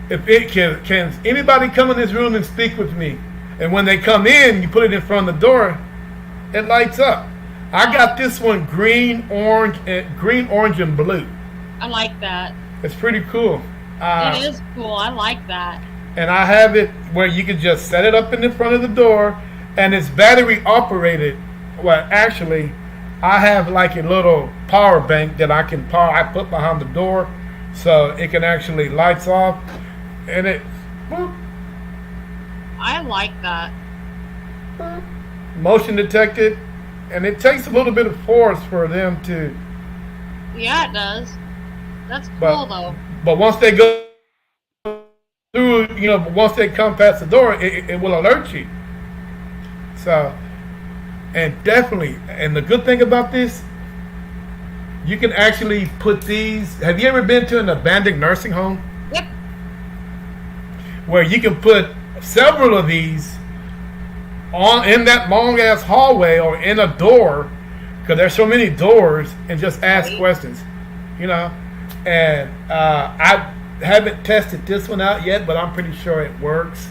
if it can anybody come in this room and speak with me, and when they come in, you put it in front of the door, it lights up. I got this one green, orange, and blue. I like that. It's pretty cool. It is cool. I like that. And I have it where you can just set it up in the front of the door, and it's battery operated. Well, actually, I have like a little power bank that I put behind the door, so it can actually lights off, and it boop, I like that. boop, motion detected, and it takes a little bit of force for them to. Yeah, it does. That's cool, though. But once they go through, once they come past the door, it will alert you. So, and definitely, and the good thing about this, you can actually put these. Have you ever been to an abandoned nursing home? Yep. Where you can put several of these in that long ass hallway or in a door, because there's so many doors, and just ask questions, And I haven't tested this one out yet, but I'm pretty sure it works.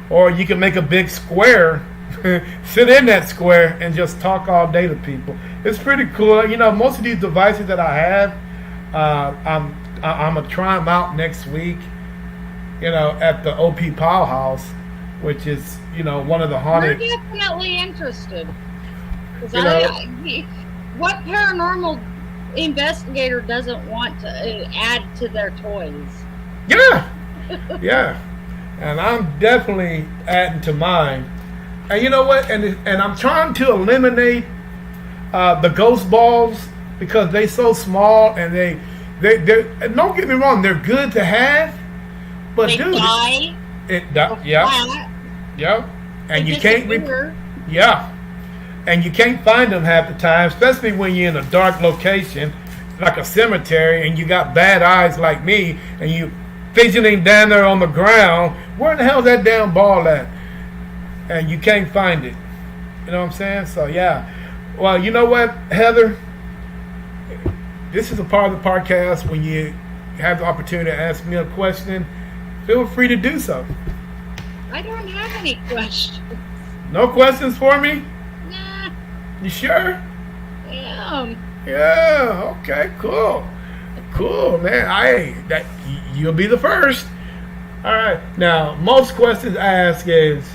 Or you can make a big square, sit in that square, and just talk all day to people. It's pretty cool. Most of these devices that I have, I'm gonna try them out next week. At the OP Powerhouse, which is one of the haunted. We're definitely interested. Because You what paranormal investigator doesn't want to add to their toys? Yeah. And I'm definitely adding to mine. And you know what? And I'm trying to eliminate the ghost balls because they're so small, and they're don't get me wrong, they're good to have, but They dude, die. Yeah. And They you can't disappear. and you can't find them half the time, especially when you're in a dark location like a cemetery and you got bad eyes like me, and you fidgeting down there on the ground. Where the hell's that damn ball at? And you can't find it. You know what I'm saying? So yeah. Well, you know what, Heather? This is a part of the podcast when you have the opportunity to ask me a question. Feel free to do so. I don't have any questions. No questions for me? Nah. You sure? Yeah. Okay, cool, man. You'll be the first. All right. Now, most questions asked is,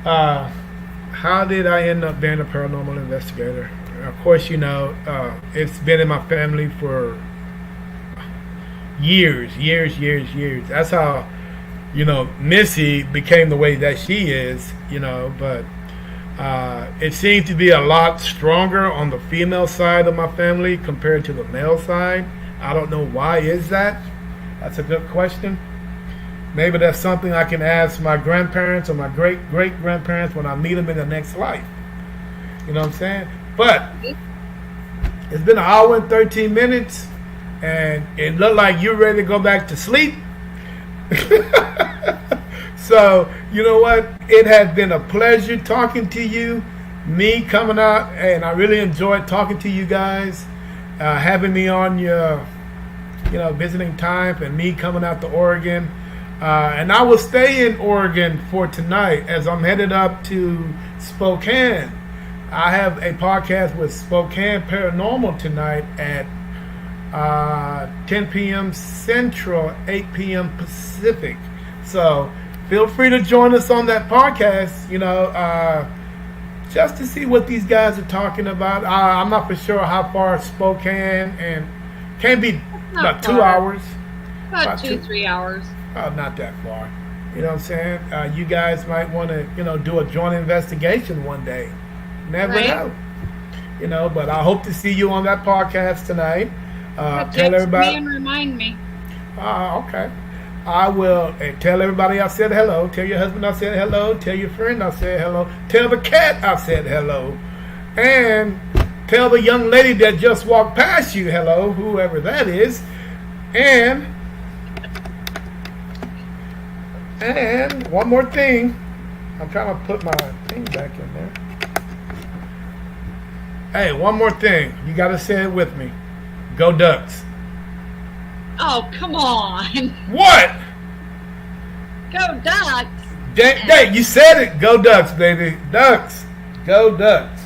how did I end up being a paranormal investigator? Of course, it's been in my family for years. That's how, Missy became the way that she is. But it seems to be a lot stronger on the female side of my family compared to the male side. I don't know why is that. That's a good question. Maybe that's something I can ask my grandparents or my great-great-grandparents when I meet them in the next life. You know what I'm saying? But it's been an hour and 13 minutes, and it looked like you're ready to go back to sleep. So, you know what? It has been a pleasure talking to you, me coming out, and I really enjoyed talking to you guys, having me on your, visiting time, and me coming out to Oregon. And I will stay in Oregon for tonight as I'm headed up to Spokane. I have a podcast with Spokane Paranormal tonight at 10 p.m. Central, 8 p.m. Pacific. So feel free to join us on that podcast, just to see what these guys are talking about. I'm not for sure how far Spokane, and can be about 2 hours. About 3 hours. Not that far. You know what I'm saying? You guys might want to, do a joint investigation one day. Never know. But I hope to see you on that podcast tonight. Tell everybody. Me and remind me. Okay. I will tell everybody I said hello. Tell your husband I said hello. Tell your friend I said hello. Tell the cat I said hello. And tell the young lady that just walked past you, hello, whoever that is. And one more thing. I'm trying to put my thing back in there. Hey, one more thing. You got to say it with me. Go Ducks. Oh, come on. What? Go Ducks. Hey, you said it. Go Ducks, baby. Ducks. Go Ducks.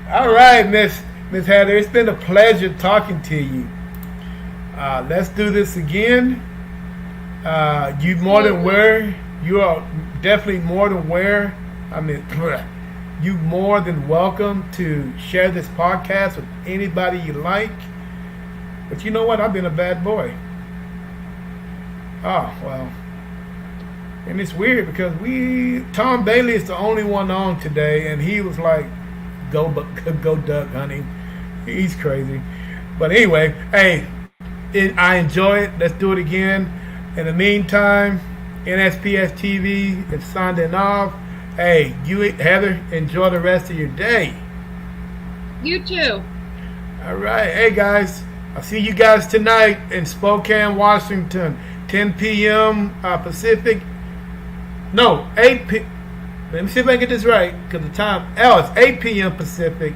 All right, Miss Heather. It's been a pleasure talking to you. Let's do this again. You more than aware. You are definitely more than aware. I mean, you more than welcome to share this podcast with anybody you like. But you know what? I've been a bad boy. Oh, well. And it's weird because Tom Bailey is the only one on today, and he was like, go Duck, honey. He's crazy. But anyway, hey, I enjoy it. Let's do it again. In the meantime, NSPS TV is signing off. Hey, you, Heather, enjoy the rest of your day. You too. All right. Hey, guys. I'll see you guys tonight in Spokane, Washington, 10 p.m. Pacific. No, 8 p.m. Let me see if I can get this right, because the time, it's 8 p.m. Pacific,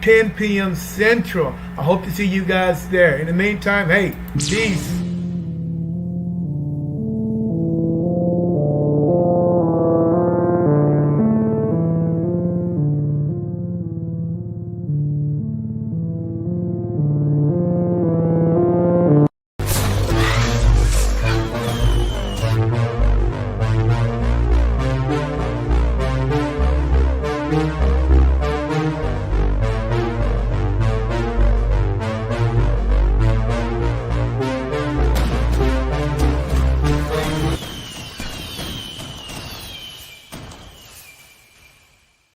10 p.m. Central. I hope to see you guys there. In the meantime, hey, peace.